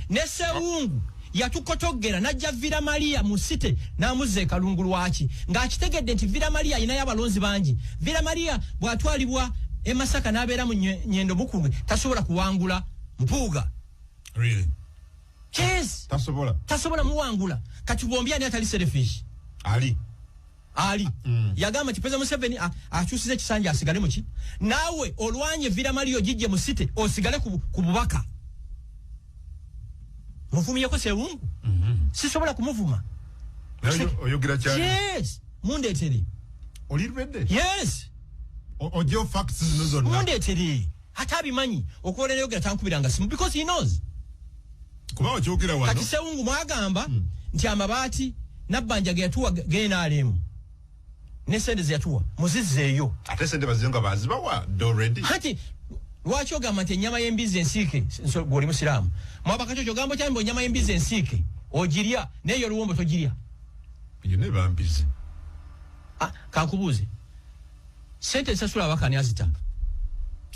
ne Sewungu yatukotogera najja Villa Maria mu city namuze Kalungu lwaki ng'akitegedde nti Villa Maria ina y'abalonzi bangi Villa Maria bwatwalibwa Masaka n'abeera mu nyendo mukungwe tasobola kuwangula Mpuuga really yes tasobola muwangula kati bombi ani atali selfish Ali yagamba ti President Museveni achusize kisanja asigale muki nawe olwanye Villa Maria jijje mu city osigale ku bubaka muvumi yako Sewungu sisobola kumuvuma oyogira cyane yes mundetere olirwedde yes ojo facts nozonna mundetere hatabimanyi okolera yogira tankubiranga simu because he knows kuba ojogira wano kati Sewungu mwagamba nti amabati nabanja geyatuwa genalemu nesende yatuwa muzizeyo ate sende bazinga bazibawa already hati lwaki ogamba nti ennyama y'embizi ensike goli musiramu mwabakacho kyogambo kyambo ennyama y'embizi ensike ogirya neyo oluwombo togirya iyo ne bambizi kankubuuze sente sasula abakani azita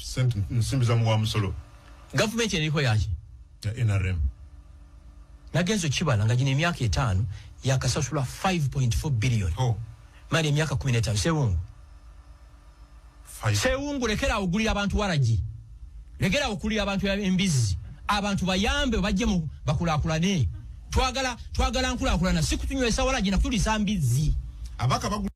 sente nsimbiza mu wa musolo government eriko yaki ya NRM nagenzo kibala nga gina emyaka 5 yakasasula 5.4 billion mali emyaka 15 Sewungu Sewungu lekera ogulira abantu waraji lekera okulira abantu embizi abantu bayambe bajje mu bakulakulane twagala nkulakulana sikutunywesa waraji nakutulisa mbizi abaka bagu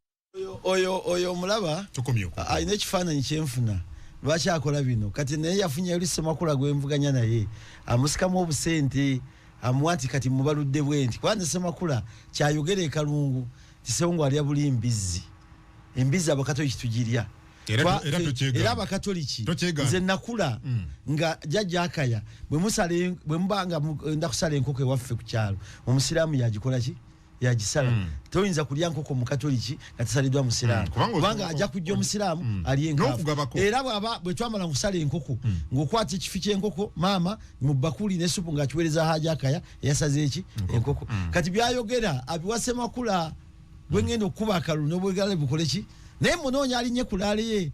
oyo mulaba tukomyo ayina ekifaananyi kyenfuna lwaki akola bino kati naye yafunye olisemakula gwemvuganya naye amusikamu obusente amuwati kati mubaludde bwenti kwanza Semakula kyayogera e Kalungu Sewungu ali abuli embizi abakatoliki tugirya era abakatoliki nze nakula nga jjajja akaya bwe mubanga ndakusala enkoko ewaffe ku kyalo omusiraamu yagikola ki yagisala toyinza kulya nkoko mu katoliki nga tasalidwa musiraamu kubanga ajja kujja omusiraamu ali enkoko era bwe twamala kusala enkoko ng'okwata ekifi ky'enkoko maama mu bakuli ne supu ng'akiweereza haja akaya yasaze eki enkoko kati byayogera abiwa Semakula bwe ngenda okuba akalulu n'obwegala bukole ki naye munoonya alinye kulaale ye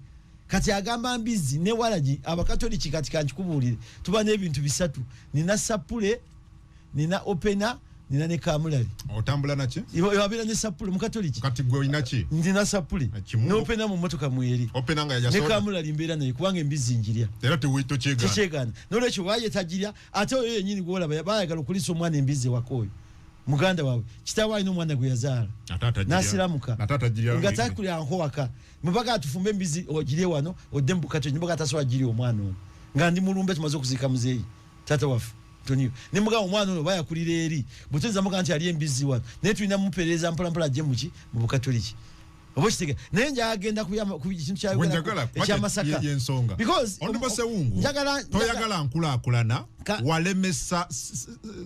kati agamba mbizi ne waraji abakatoliki kati kankikubuulire tuba n'ebintu bisatu nina sapule nina opena nina ne kamulali otambula naki yabira ne sapule mukatoliki kati gwe inaki ndina sapule n'opena mu motoka mweri opena nga yasoda ne kamulali mbeera naye kubanga embizi njirya era teweito kyegana nolwekyo waye tajirya ate oyo yennyini gwolaba bayagala okulisa omwana embizi ewakooyo muganda wawe kitaawe alina omwana gwe yazaala nasiramuka nga takulya nkowaka mubaga atufumbe embizi ogirye wano odde mubukatoliki nibaga tasobola girya omwana ono nga ndi mulumbe tumaze okuziika muzeeyi taata waffe Tonio ne mugamba omwana ono bayakulira eri butenza muga nti ali embizi wano naye tulina mupeereza mpolampola ajje muki mu bukatoliki obo kitege naye njagenda ku kintu kyamasaka because ondibo Sewungu toyagala nkulakulana walemesa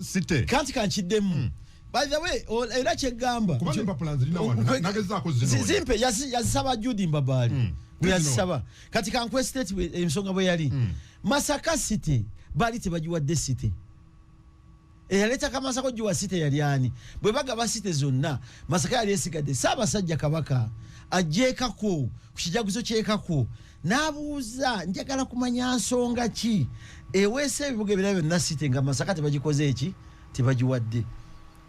site kanti kankiddemu by the way era kyegamba kubanga plans lina wana nagezaako zino zimpe yazisaba Judy Mbabali yazisaba kati kankwe state ensonga bwe yali Masaka city bali tebajiwadde city eyaleta kamasako jiwa site yaliani bwe bagaba site zonna Masaka yali esigadde Ssaabasajja Kabaka ajjeekako kukijaguzo kyekako n'abuuza njagala kumanya nsonga ki eweesa ebibuga ebirala byonna site nga Masaka tebagikoze eki tebagiwadde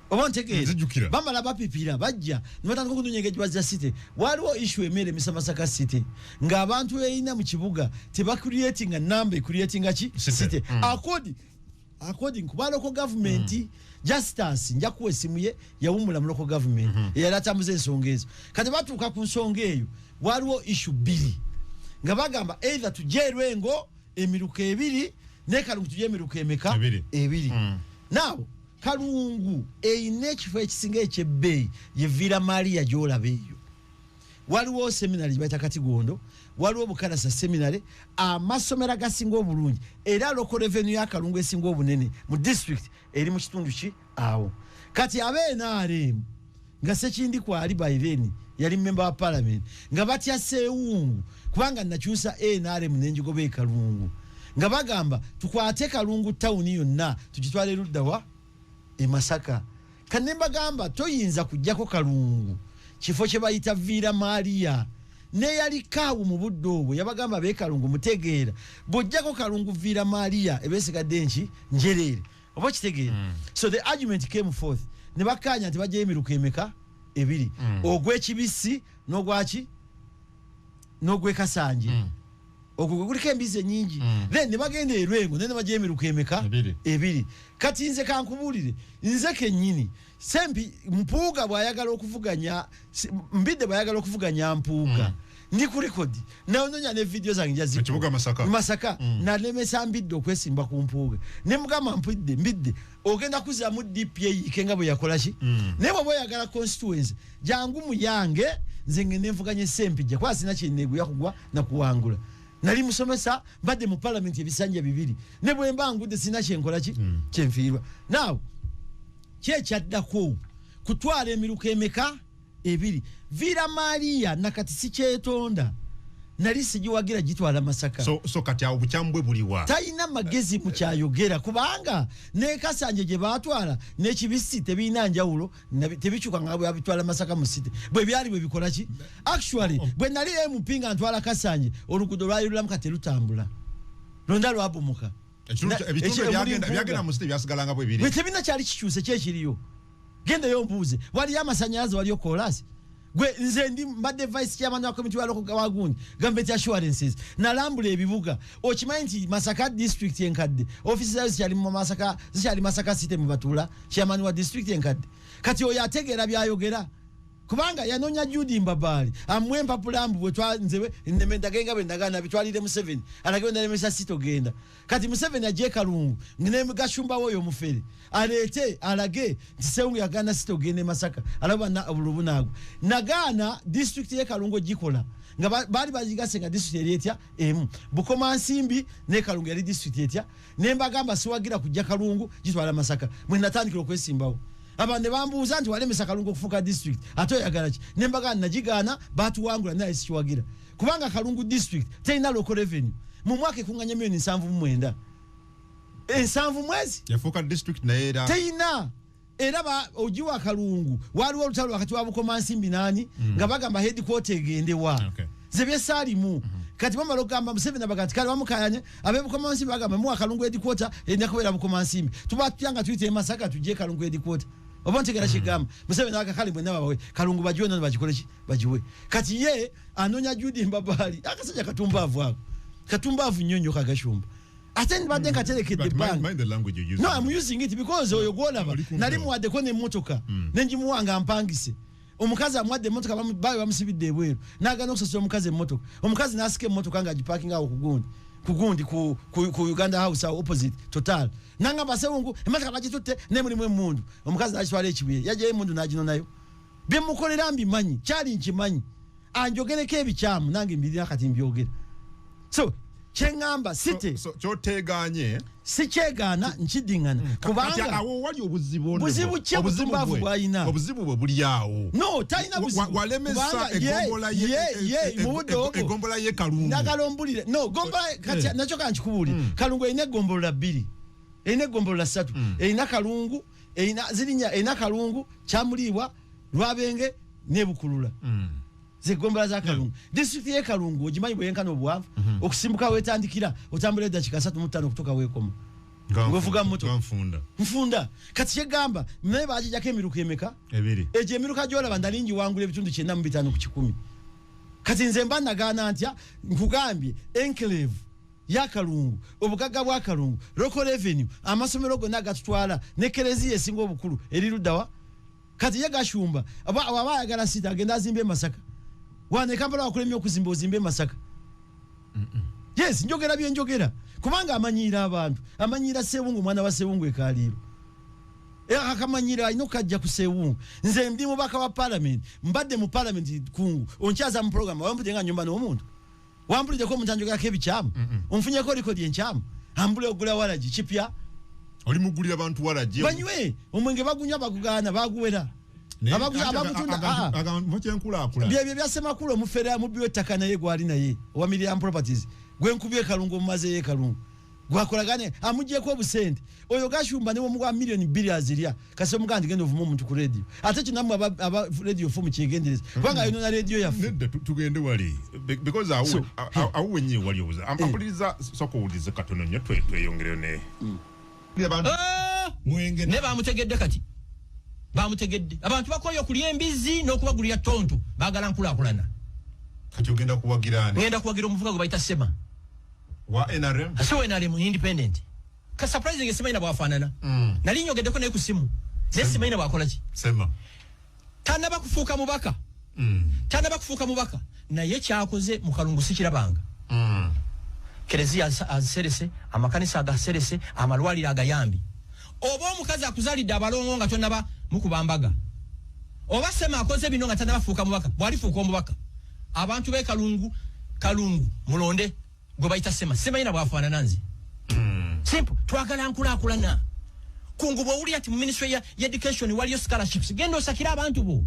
oba ntegeera bamala bapipira bajja nibatandika okutunyegejwa za site waliwo issue emere misa Masaka site ng'abantu eyina mu kibuga tebacreatinga namba ecreatinga ki site according kuba local government justice nja kuwa essimu ye yawumula mu local government eyali atambuza ensonga ezo kati batuuka ku nsonga eyo waliwo issue bbiri nga bagamba either tujje Lwengo emiruka ebiri ne Kalungu tujje emiruka emeka ebiri now Kalungu eyina ekifo ekisinga ekyebbeeyi ye Villa Maria gy'olaba eyo waliwo seminary gye Katigondo waliwo Bukalasa seminary amasomero agasinga obulungi era local revenue ya Kalungu esinga obunene mu district eri mu kitundu ki awo kati NRM nga Sekindi kwali by then yali member wa parliament nga batya Sseewungu kubanga nakyusa NRM n'enjigoba e Kalungu nga bagamba tukwate Kalungu town yonna tugitwale ludda wa e Masaka kanemba gamba toyinza kujjako Kalungu kifo kye bayita Villa Maria ne yali kaawu mu budde obwo yabagamba be Kalungu mutegeera bojjako Kalungu Villa Maria ebesigadde enki njereere oba kitegeera so the argument came forth ne bakanya nti bajja emiruka emeka ebiri ogw'ekibisi n'ogwaki n'ogw'ekasanje ogwo kuliko embize nyingi then ne bagenda e Lwengo ne bajja emiruka emeka ebiri kati nze kankubulire nze kennyini sempi Mpuuga bw'ayagala okuvuganya Mbidde bw'ayagala okuvuganya Mpuuga ndi ku record naononya ne video zange jazi kibuga Masaka na lemesa Mbidde okwesimba ku Mpuuga ne mugamba Mbidde ogenda kuza mu DPA kenga bwe yakola ki ne bwo yagala constituency jangu muyange nze ngende mvuganye sempi je kwa sina kinegu yakugwa na kuwangula nali musomesa mbadde mu parliament ebisanja bibiri ne bwe mbangude sina kyenkola ki kyenfiirwa now kyekyadako kutwala emiruka emeka ebiri Villa Maria nakati si kyetonda nali sigiwagira gitwala Masaka so kati awo bukyambwe buliwa tayina magezi mu kyayogera kubanga ne Kasanje gye batwala n'ekibisi tebina njawulo tebikyuka nga bwe bitwala Masaka mu site bwe byali bwe bikola ki actually bwe nali mpinga ntwala Kasanje olugudo lwayulula mukate lutambula londa lwabumuka ebitundu byagenda mu site byasigalanga bwe biri tebina kyali kikyuse kyekiriyo genda yo mbuuze wali amasanyalaze wali okolasi gwe nze ndi mbadde vice chairman wa committee wa local government government assurances nalambula ebibuga okimanyi nti Masaka district enkadde offices zali mu Masaka zali Masaka city mu batula chairman wa district enkadde kati oyo ategeera byayogera kubanga yanonya Judy Mbabali amwe mpapulambu bwe twanzewe nemenda genga bendagana bitwalire mu 7 alagenda lemesa sito genda kati mu 7 aje Kalungu ngine mugashumba woyo mufere alete alage Sseewungu yagana sito gende Masaka alaba na obulubu nago nagana district ye Kalungu gikola nga bali bazigase nga district yetya Bukoma Nsimbi ne Kalungu yali district yetya nemba gamba siwagira kujja Kalungu gitwala Masaka mwe natandikira okwesimbawo abande bambuuza nti walemesa Kalungu okufuka district atoyagala ki nembaga najigana batuwangula naye sikiwagira kubanga Kalungu district teyina local revenue mu mwaka ekunganya milioni 79 ensanvu mwezi yafuka district na era teyina era ojiwa Kalungu waliwo olutalo wakati wa Bukoma Nsimbi nani nga bagamba headquarter egendewa zebye salimu kati mama lokamba Museveni abagati kale bamukayanye abe Bukoma Nsimbi bagamba mu Kalungu headquarter endakobera Bukoma Nsimbi tubatyanga tuyite Masaka tujje Kalungu headquarter obontegera kigamba Museveni akakali bwe nabawe Kalungu bajiwe nano bagikole ki bajiwe kati ye anonya Judy Mbabali akasajja katumbavu ako katumbavu nyonyo kagashumba ate nibadde nkaterekedde bank mind the language you use no I'm using it because oyo gwolaba nali muwadde ko ne motoka nenjimuwanga mpangise omukazi amwadde motoka bayo bamusibidde ebweru nagana okusasula omukazi emotoka omukazi nasike emotoka nga agiparking awo kugundi ku Uganda House opposite Total nanga Basewungu emotoka bagitutte ne mulimu emundu omukazi nakitwala ekibuye yaje emundu nagino nayo byemukolera mbimanyi kyali nkimanyi anjogereko ebikyamu nange mbirina kati mbyogera so kyengamba site so kyoteganye si kyegana nkidingana kubanga awo wali obuzibu obuzibu bwayina obuzibu bwe buli awo no talina buzibu walemesa egombola ye Kalungu nagalombulire no gomba kati nacho kankikubulire Kalungu ine gombola bbiri Erina egombolola 3. Erina Kalungu, erina Kalungu, Kyamulibwa, Lwabenge ne Bukulula. Ze gombolola za Kalungu. District ye Kalungu ogimanyi bwenkana obwavu okusimbuka wetandikira otambula eddakiika 3 kutoka weekoma. Ngovuga moto. Mfunda. Kati yegamba naye bajijako emiruka emeka. Eje emiruka gyolaba ndalingi wangula ebitundu 9 mu 5 ku 10. Kati nze mba nagana ntya nkugambye enclave ya Kalungu obugaga bwa Kalungu local revenue amasomero gonna gatutwala ne Kereziya esinga obukulu erirudawa kati ye Gashumba abayagala sita agenda azimbe Masaka wane Kampala wakulemye okuzimba ozimbe Masaka. Yes, njogera bye njogera kubanga amanyira abantu amanyira Sewungu mwana wa Sewungu ekaliro akamanyira ino kajja ku Sewungu nze ndi mubaka wa parliament mbadde mu parliament kungu onchaza mu program wambule nga nyumba n'omuntu wambulide ko mutanjogera kebichamu umfunye ko record yenchamu ambule ogula waraji chipya oli mugulira abantu waraji banywe omwenge bagunya bagugana baguwera bye byasema kulo mufera mubiwe takana ye gwali naye wa Miriam Properties gwenkubye Kalungu mumaze ye Kalungu gwakolagane amujye ko busente oyo Gashumba ne mu million billions lya kase mugandi gendo vumo muntu ku radio ate kinamu aba radio fomu kyegendereza kwanga ino na radio ya tugende wali because awu wenye wali obuza ampuliriza soko ulize katono nyo tweyongere ne mwenge ne bamutegedde kati bamutegedde abantu bakoyo kuli embizi n'okubagulira tonto bagala nkulakulana kati ogenda kuwagirani ngenda kuwagira omuvuga gwe bayita Sema wa NRM aso NRM independent ka surprising Sema ina bwafanana nali nyogeddeko naye ku simu Sema ina bwakola ki Sema tana bakufuuka mubaka naye kyakoze mu Kalungu sikirabanga Kereziya aserese amakanisa agaserese amalwaliro agayambi oba omukazi akuzalidde abalongo nga tonaba mukubambaga oba Sema akoze bino nga tanabafuuka mubaka bwalifuuka omubaka abantu be Kalungu mulonde gwe bayita Sema ina bwafaanana nze simple twagala nkulakulana kungu bw'owulira nti mu ministry ya education waliyo scholarships genda osakira abantu bo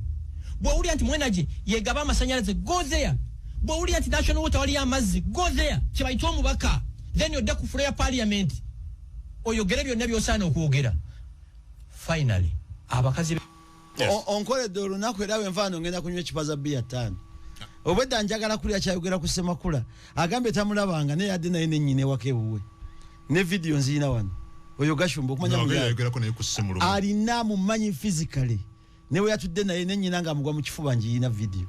bw'owulira nti mu energy yegaba amasanyalaze go there bw'owulira nti national water waliyo amazzi go there kibayita omubaka then yodda ku floor ya parliament oyogere byonna by'osaana okwogera finally abakazi onkoledde olunaku era wenvaano ngenda kunywa ekipaza bia 5 obwedda njagala kulya kyayogera ku Semakula agambe tamulabanga naye yadde naye nennyine wakebuwe ne video nzina wano oyo Gashumba okumanya alina mumanyi physically newe yatudde naye nennyina nga mugwa mu kifuba njiina video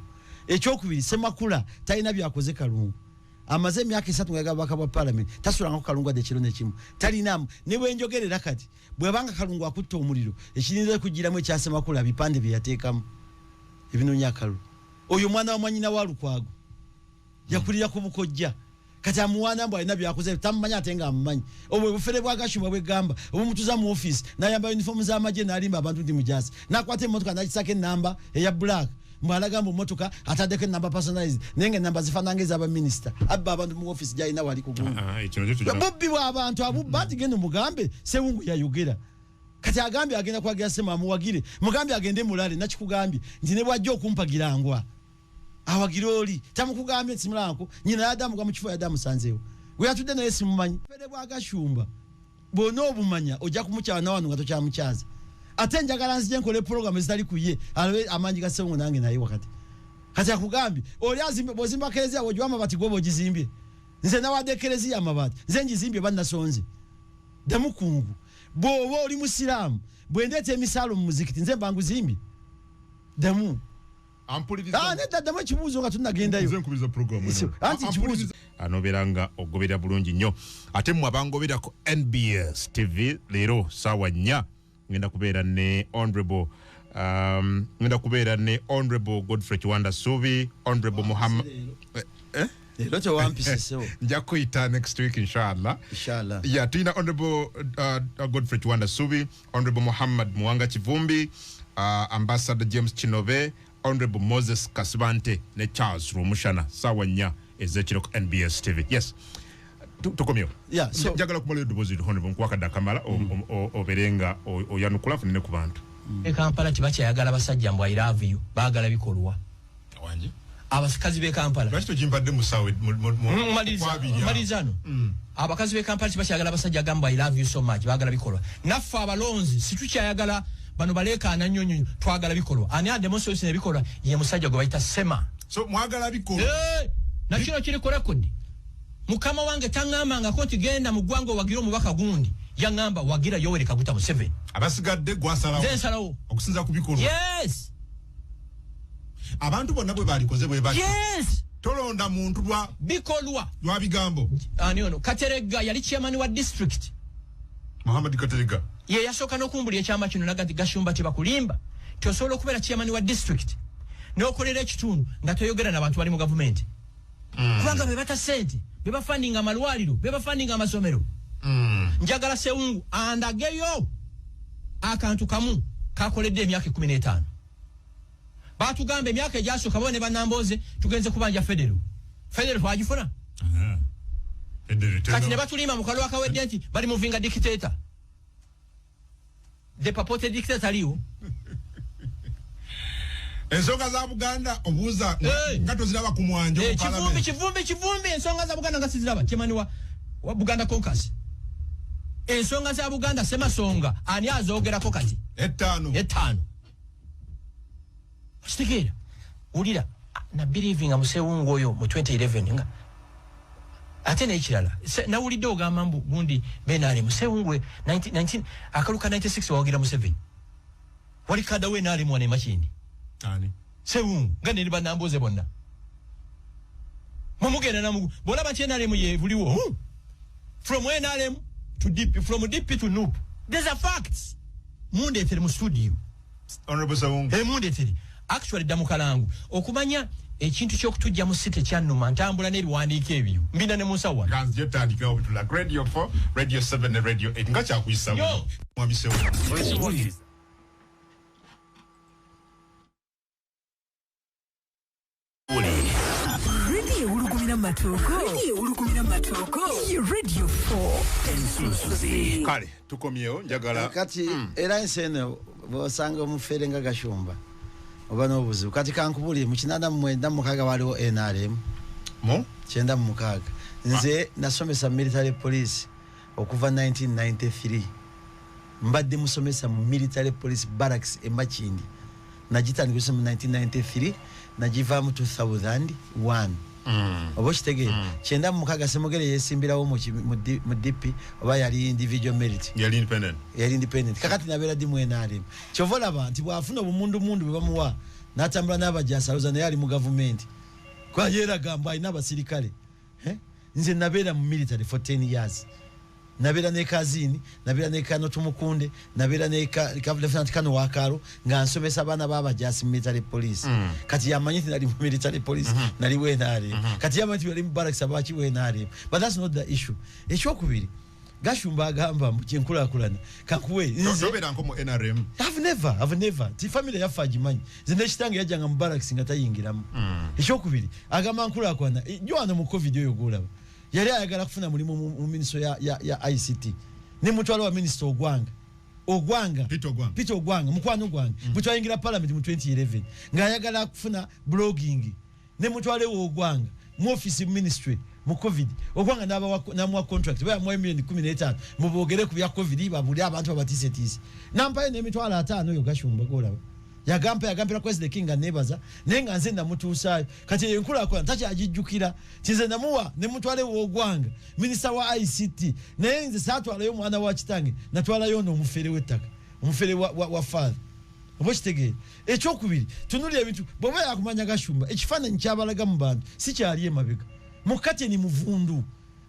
ekyokubiri Semakula talina byakoze Kalungu amaze emyaka 3 ngagabaka bwa parliament tasulanga ku Kalungu ade kiro nekimu talinamu ne bwenjogerera kati bwebanga Kalungu akutta omuliro ekirinze kugiramu ekya Semakula bipande byateekamu ebinonya Kalungu oyo mwana wa mwanyina wa Lukwago yakulira ku Bukojja kati amuwana mbwa ina byakoze tamumanya atenga amumanyi obwe bufere bwa Gashumba bwe gamba obwo mutuza mu office nayamba uniform za maje nalimba abantu ndi mujazi nakwate motoka nakisake namba eya black mwalaga mu motoka atadeke namba personalized nenge namba zifanange za ba minister abba abantu mu office jaina wali kugunga bobbi wa abantu abubati gendo mugambe Sewungu yayogera kati agambe agenda kwagira Sema amuwagire mugambe agende mulale nakikugambye nti ne bwajja okumpagira ngwa awagiroli tamukugambye simulanko nyina Adamu kwa mukifo ya Adamu sanzewo gwe yatudde naye simumanyi fere bwa Gashumba bono obumanya ojja kumukyana nawano ngato kya mukyaza ate njagala nzije nkole program ezitali kuye alwe amanyi ga Sewungu nange naye wakati kati akugambye oli azimbe bozimba Kereziya wojwa amabati gobo gizimbye nze nawade Kereziya amabati nze ngizimbye bannasonze damukungu bobo oli musiramu bwendete emisalo mu muzikiti nze banguzimbye damu ampuliriza nedda mu kibuuzo nga tunagendayo nze nkubiza program anti kibuuzo anoberanga ogobera bulungi nnyo ate mu abangobera ko NBS TV lero sawa nya ngenda kubeera ne honorable Godfrey Kiwanda Subi honorable Muhammad lero wampisesewo nja kuita next week inshallah yeah tuina honorable Godfrey Kiwanda Subi honorable Muhammad Muwanga Kivumbi ambassador James Chinobe honorable Moses Kasibante ne Charles Rumushana sawa nya ezekiro ku NBS TV yes tukomyo yeah so njagala kumala dobozi honorable nkwakadda kamala oberenga oyanukula funene ku bantu Kampala tibachayagala basajja mbwa I love you bagala bikolwa wanje abakazi be Kampala Lwaki jimpadde musawe malizano abakazi be Kampala kibachagala basajja gamba I love you so much bagala bikolwa naffe abalonzi situkyayagala bano baleka nanyonyo twagala bikolwa ani demonstration ebikolwa ye musajja go bayita Sema so mwagala bikolwa na kino kiri ko record mukama wange tangamba nga konti genda mu gwango wagiro mubaka gundi yangamba wagira Yoweri Kaguta Museveni abasigadde gwasalawo okusinza kubikolwa yes abantu bonna bwe balikoze bwe bali yes tolonda muntu lwa bikolwa lwa bigambo ani ono Katerega yali chairman wa district Muhammad Katerega ye yasoka nokumbuli ekyama kino nagati Gashumba tibakulimba tosobola okubeera chairman wa district n'okolera ekitundu nga toyogera n'abantu bali mu government kubanga bebata sente beba funding amalwaliro beba funding amasomero njagala Sewungu andageyo akantu kamu kakoledde emyaka 15 batugambe emyaka ejasooka bone banamboze tugenze kubanja federal twagifuna kati ne batulima mu kalwa kawedde nti bali muvinga dictator de papote dictator aliwo ensonga za Buganda obuuza nga toziraba ku mwanjo mu parliament kivumbi ensonga za Buganda nga siziraba chemani wa Buganda Caucus ensonga za Buganda Semasonga ani azogerako kati etano Stigira ulira na believing Sewungu oyo mu 2011 nga ate n'ekirala na ulidde ogamba mbu gundi benale Sewungu 19 akaluka 96 wagira Museveni wali kada we nali mwane machindi ani Sewungu ngane liba namboze bonna mumugenda namu bola bachenale mu ye buliwo from NRM to DP from DP to NUP there's a facts munde tere mu studio Honorable Sewungu munde tere actually damukalangu okumanya ekintu ky'okutujja mu site kyannuma ntambula n'ebiwandiiko ebyo mbina ne musawa ganzi yetandika obutula radio 4 radio 7 ne radio 8 nga kyakuyisa mwami Sewungu Radio 4 kale tukomyewo njagala kati era ensene bosanga omuferenga Gashumba oba n'obuzibu kati kankubuli mu 1996 waliwo NRM mo 96 nze nasomesa military police okuva 1993 mbadde musomesa mu military police barracks Machindi najitandikira mu 1993 najiva mu 2001 obo kitege kyenda mukaga semogere yesimbirawo mu DP oba yali individual merit yali independent kakati nabera di NRM chovola bantu bwafuna obumundu bebamuwa natambula n'abajasaluza naye ali mu government kwa yera gamba ina abasirikale nze nabera mu military for 10 years nabera ne kazini nabera ne kano tumukunde nabera ne lieutenant kano wakaro nga nsomesa abana baba just military police kati yamanyiti nali military police nali wenare kati yamanyiti bali barracks abachi wenare but that's not the issue ekyokubiri Gashumba agamba mukyenkula kulana kakuwe nzobera nko mu NRM I've never ti family ya fajimanyi zinde kitange yajanga mu barracks ngata yingiramu ekyokubiri agamba nkula kwana jwana mu covid yo gulaba yali ayagala kufuna mulimu mu ministry ya ICT ne mutwalo wa minister Ogwanga Peter Ogwanga mukwano gwange mutwayingira parliament mu 2011 nga ayagala kufuna blogging ne mutwale Ogwanga mu office ministry mu covid Ogwanga n'abawa contract baya mu $15 mubogere ku bya covid babuli abantu abatisetizi nampaye ne mitwalo 5 yo Gashumba golaba yagampira kwezi the king anebaza nenga nze ndamutuusayo kati yenkula kwa ntachi ajijjukira kize namuwa ne mutwale Ogwanga minister wa ICT naye nze satwala yo mwana wa kitange natwala yo no mufere wetaka umufere wa father obostege ekyokubiri tunuli ebintu boba yakumanya Gashumba ekifaananyi kyabalaga mu bantu si kyali emabega mukate ni muvundu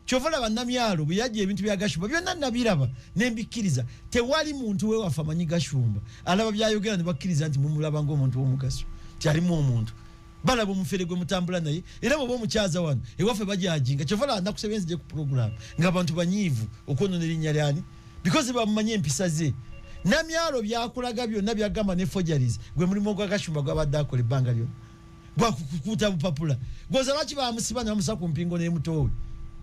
chovala banamyalo byaje ebintu bya Gashumba byonna nabiraba nembikiriza tewali muntu we wafamanyi Gashumba alaba byayogera ne bakiriza nti mumulaba ng'omuntu w'omugaso tyali mu omuntu balaba omufere gwe mutambula naye era bo mukyaza wano ewafe bajajinga chovala ndakusebenze je ku program ngabantu banyivu okononera linnya lyani because bamumanyi empisa ze namyalo byakulaga byonna byagamba ne forgeries gwe mulimo gwa Gashumba gwabadde akola ebbanga lyo gwa kukuta bupapula goza laki bamusiba namusa ku mpingo ne mutowe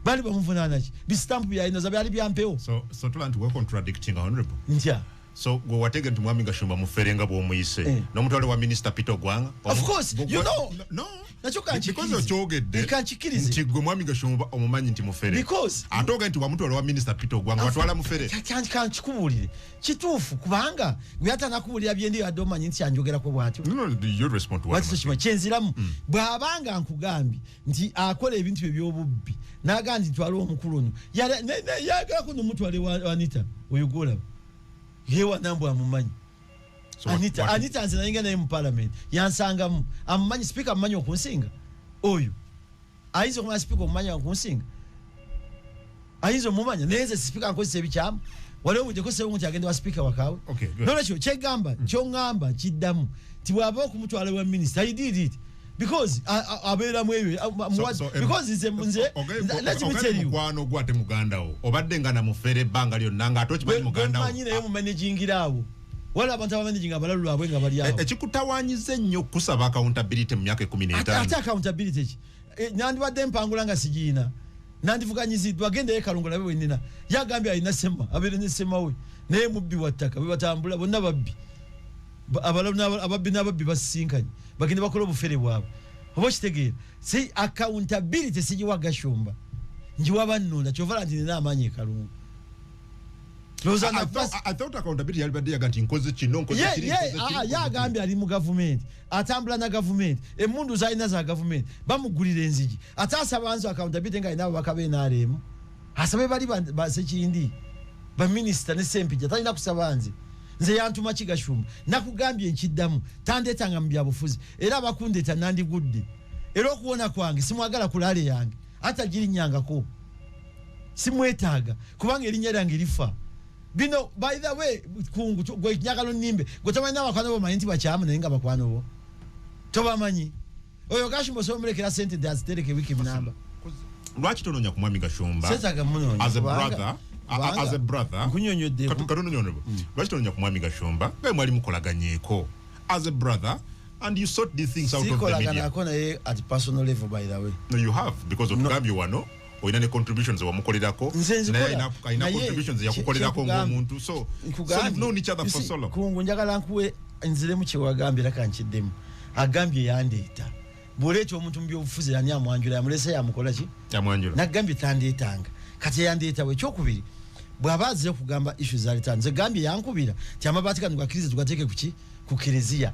bali bamuvunana ki bistamp bya ino zabyali byampeo so to land we contradicting honorable ntya So go watege nti Mwami Gashumba muferenga bwo muyise no mutwale wa Minister Peter Gwanga of course you know no because ochogedde nti gwe Mwami Gashumba omumanyi nti mufere because atoga nti wa mutwale wa Minister Peter Gwanga watwala mufere kanchikubulire kituufu kubanga gwe hata nakubulira byendi adomanyi nti anjogera ko bwatyo no you respond to what kishima kyenziramu bwabanga nkugambi nti akola ebintu ebyobubbi nagandi twala omukulu yagala kuno mutwale wa Anita oyugola yewa nambo amumanyi so Anita nzina inga naye mu parliament yansangamu amumanyi speaker amumanyi okunsinga oyo aizo kuma speaker amumanyi okunsinga aizo mumanya neze speaker akozesa ebikyamu wale muje ko sewo agenda wa speaker wakawe nole kyo kyegamba kyongamba kiddamu tiwaba okumutwala wa minister I did it because abera mwewe because nze let me tell you kwano gwate mugandawo obadde ngana mufere banga lyo nanga atokimanyi mugandawo manyi naye mu managingirawo wala abantu abamanaging abalalu abwe nga bali awo ekikutawanyize nnyo kusaba accountability mu myaka 15 ata accountability nandi badde mpangula nga sigiina nandi vuganyizidwa agende yekalungola bewe nina yagambye alina sema abere ne sema we naye mubbi wattaka bwe batambula bonna babbi ababbi n'ababbi basinkanye bagende bakola obufere bwabwe oba kitegeera si accountability sigiwa Gashumba njiwa bannunda kyovala nti nina amaanyi ekalungu I thought accountability yalibadde yaganti nkoze kino nkoze kiri yagambye ali mu government atambula na government emundu zalina za government bamugulira enzigi atasaba nzo accountability nga inabo bakabe NRM asabe bali basekindi ba minister ne Sempija talina kusaba nze yantuma Gashumba nakugambye nkiddamu tandetanga mu byabufuzi era abakundeta nandi gudde era okuwona kwange simwagala kulale yange hata girinyangako simwetaaga kubanga erinnya lyange lifa bino by the way kungu gwe nyagalo nimbe gotamanya abakwano bo mayinti bakyamu nenga bakwano bo tobamanyi oyo Gashumba so mulekera sente dazitereke wiki mnamba lwaki tononya ku Mwami Gashumba setaga munonya as a brother kunyonyodde katunonyonebo lwaki tononya ku Mwami Gashumba bwe mwali mukolaganyeko as a brother and you sort these things out of the media akona at personal level by the way no you have because of Gambia wano oyina ne contributions wa mukolerako na ina contributions ya kukolerako ngomuntu so you've known each other for so long kungu njagala nkuwe nzire mu kyewagambira kankiddemu agambye yandeeta boleto omuntu mbyo obufuzi yani amwanjula yamulese yamukola ki yamwanjula nagambye tandeetanga kati yandeeta we kyokubiri bwabaze kugamba issues alitanze gambye yankubira tyamabati kanu gakirize tugateke kuki kukerezia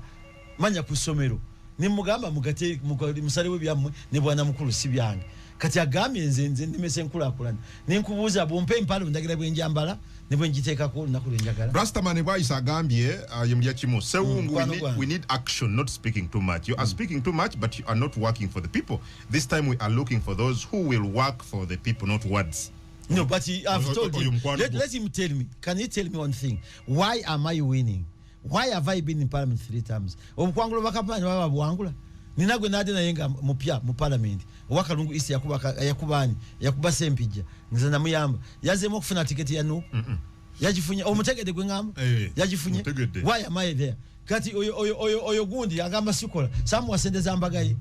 manya kusomero ni mugamba mugate musale we byamwe ne bwana mukuru sibyange kati agambye nze ndimese nkulakulana ninkubuza bompe impalo ndagira bwenjambala ne njiteka ko nakulenjagala Rastaman Bwaisa agambye yemulya kimu sewungu we need action not speaking too much you are speaking too much but you are not working for the people this time we are looking for those who will work for the people not words no but I've told him let him tell me can you tell me one thing why am I winning why have I been in parliament 3 times obukwangulo bakapanya baba bwangula ninagwe nade na yenga mupya mu parliament wakalungu isi yakubani yakuba Sempija nze namuyamba yazemo kufuna ticket ya no yajifunya omutegede gwengamba yajifunye why am I there kati oyo gundi agamba sikola samu wasendeza mbagaye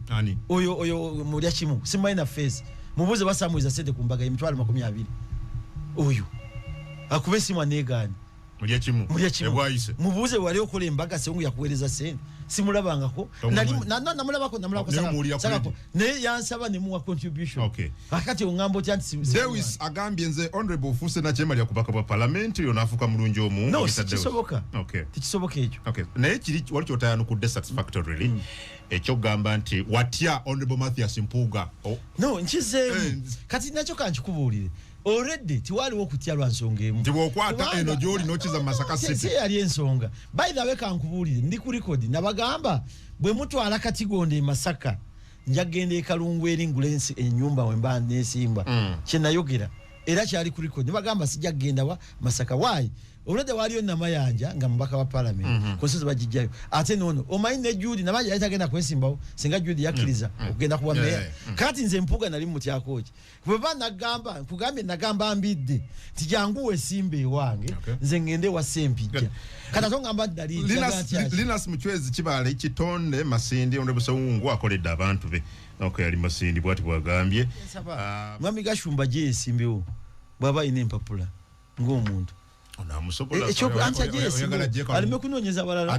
ani oyo mulya kimu simaina face mubuze basamwiza sende kumbagaye mitwalo 20 oyo akube simwa negani mulya kimu ebwayise mubuze wali okola embaga sengu yakuwereza sente simulabangako namulabako sakako ne yansaba ne muwa contribution okay akati ongambo tyanti Dewis agambye nze honorable Fuse na chema lya kubaka pa parliament yo nafuka mulungi omu no tikisoboka okay tikisoboka ekyo okay naye kiri wali kyotayanu ku satisfactorily ekyo gamba nti watya honorable Mathias Mpuga no nchize kati nacho kanchikubulire already tiwali okutya lwansonga emu tibokwata eno joli nochiza Masaka City yali ensonga by the way kankubulire ndi ku record nabagamba bwe mutwala katigonde Masaka njagende kalungu eringulensi enyumba wemba nesimba kinayogera era kyali ku record nabagamba sijja genda wa Masaka why olede waliyo namayanja nga mbaka wa parliament konsezo bajijjayo ate nono omayine Judy nabanja yatagenda kwesimbawo singa Judy yakiriza okugenda kuwa meya kati nze Mpuga nali mutyakoki bweba nagamba kugambe nagamba ambidde tijanguwe simbe wange nze ngende wa Sempija kata tongamba dali Linus Muchwezi kibale kitonde Masindi Honorable Sewungu akoledde abantu be okay ali Masindi bwati bwagambye Mwami Gashumba je simbewo bwaba ine mpapula ng'omuntu alime kunonyeza balala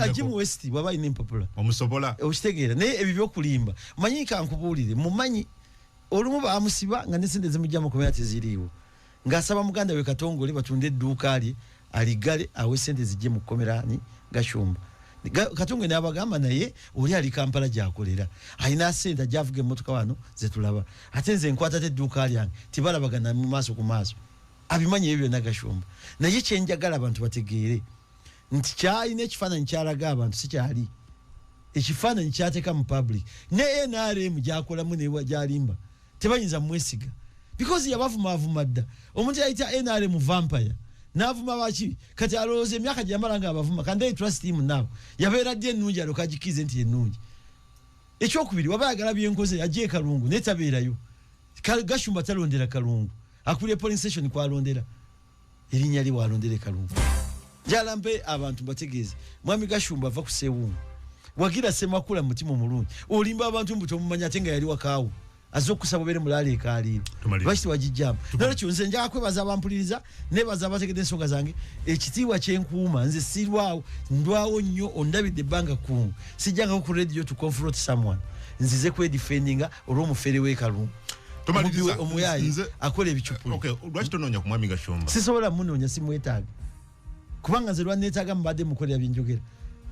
ajimu west waba ine popular omusobola okitegera naye ebyo byokulimba manyi kankubulire mumanyi olumu bamusiba nga nesende zimujja mu community ziriwo ngasaba muganda we Katongole batunde edduuka ali aligale awe sente zijje mu komerani Gashumba Katongole n'abagamba naye oli ali Kampala gyakolera ayina sente javuge motoka wano zetulaba atenze nkwata edduuka lyange tibalabagana mu maaso ku maaso abimanye ebyo na Gashumba naye kyenjagala abantu bategeere nti kyayina ekifaananyi kyalaga abantu si kyali ekifaananyi kyateka mu public ne NRM gyakolamu ne gyalimba tebayinza mwesiga because yabavuma dda omuntu yayita NRM vampire n'avuma baki kati alooze emyaka gyamala nga abavuma kandi trust him now yabeera dde ennungi alokagikize nti ennungi ekyokubiri wabayagala byenkoze ajje Kalungu netabeerayo Gashumba talondera Kalungu akule polling station kwalondera erinnya li walondere Kalungu jalambe abantu bategeeze mwami Gashumba ava ku Sewungu wagira semakula mutima mulungi olimba abantu mbuto mumanya tenga yali wakaawo azokusaba bere mulali ekaliro bashi wajijjamba nalo kyonze njaka kwebaza abampuliriza nebaza bategede ensonga zange ekitiibwa kyenkuuma nze sirwawo ndwawo nnyo ondabidde banga kungu sijjanga ku radio to confront someone nzize kwe defendinga olw'omufere we Kalungu omuyayi akola ebicupu okay lwaki tononya ku mwami Gashumba sisobola munonya simwetaaga kubanga nze lwanneetaaga mubadde mukolera byenjogera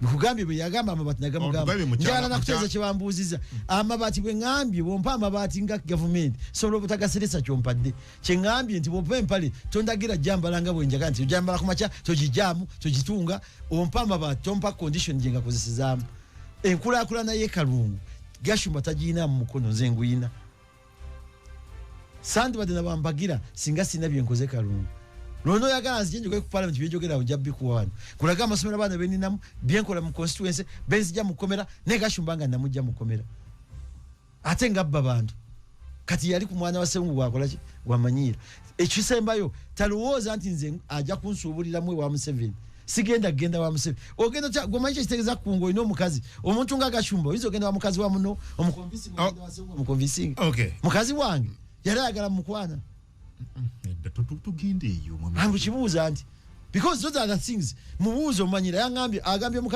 bikugambye bwe yagamba amabati nagamugamba njala nakuteeza kye bambuuziza amabati bwe ngambye bompa amabati nga gavumenti sobola obutagaseresa kyompadde kye ngambye nti bompa empale tondagira jambalanga bwe njaga nti ojambala ku makya togijjaamu togitunga ompa amabati tompa condition gye ngakozesezaamu enkulaakulana ye Kalungu Gashumba tagiina mu mukono nze nguyina sandi badde nabambagira singa sina byenkoze Kalungu nono yagala nzijenje ku parliament byejogera ojabbi kuwana kulaga amasomero abana beninamu byenkola mu constituency benzija mukomera ne Gashumba nga namujja mukomera ate ngabba bantu kati yali ku mwana wa Sewungu wakola ki wamanyira ekisembayo talowooza nti nze aja kunsuubulira mwe wa Museveni genda wa Museveni ogenda gomanyi kitegeza kungo ino mukazi omuntu nga Gashumba oyinza ogenda wa mukazi wa muno omukonvisi ogenda wa Sewungu omukonvisi okay mukazi wange yali ayagala mukwana tugende eyo ambu kibuuza nti because those are the things mubuuzo manyira agambye mukazi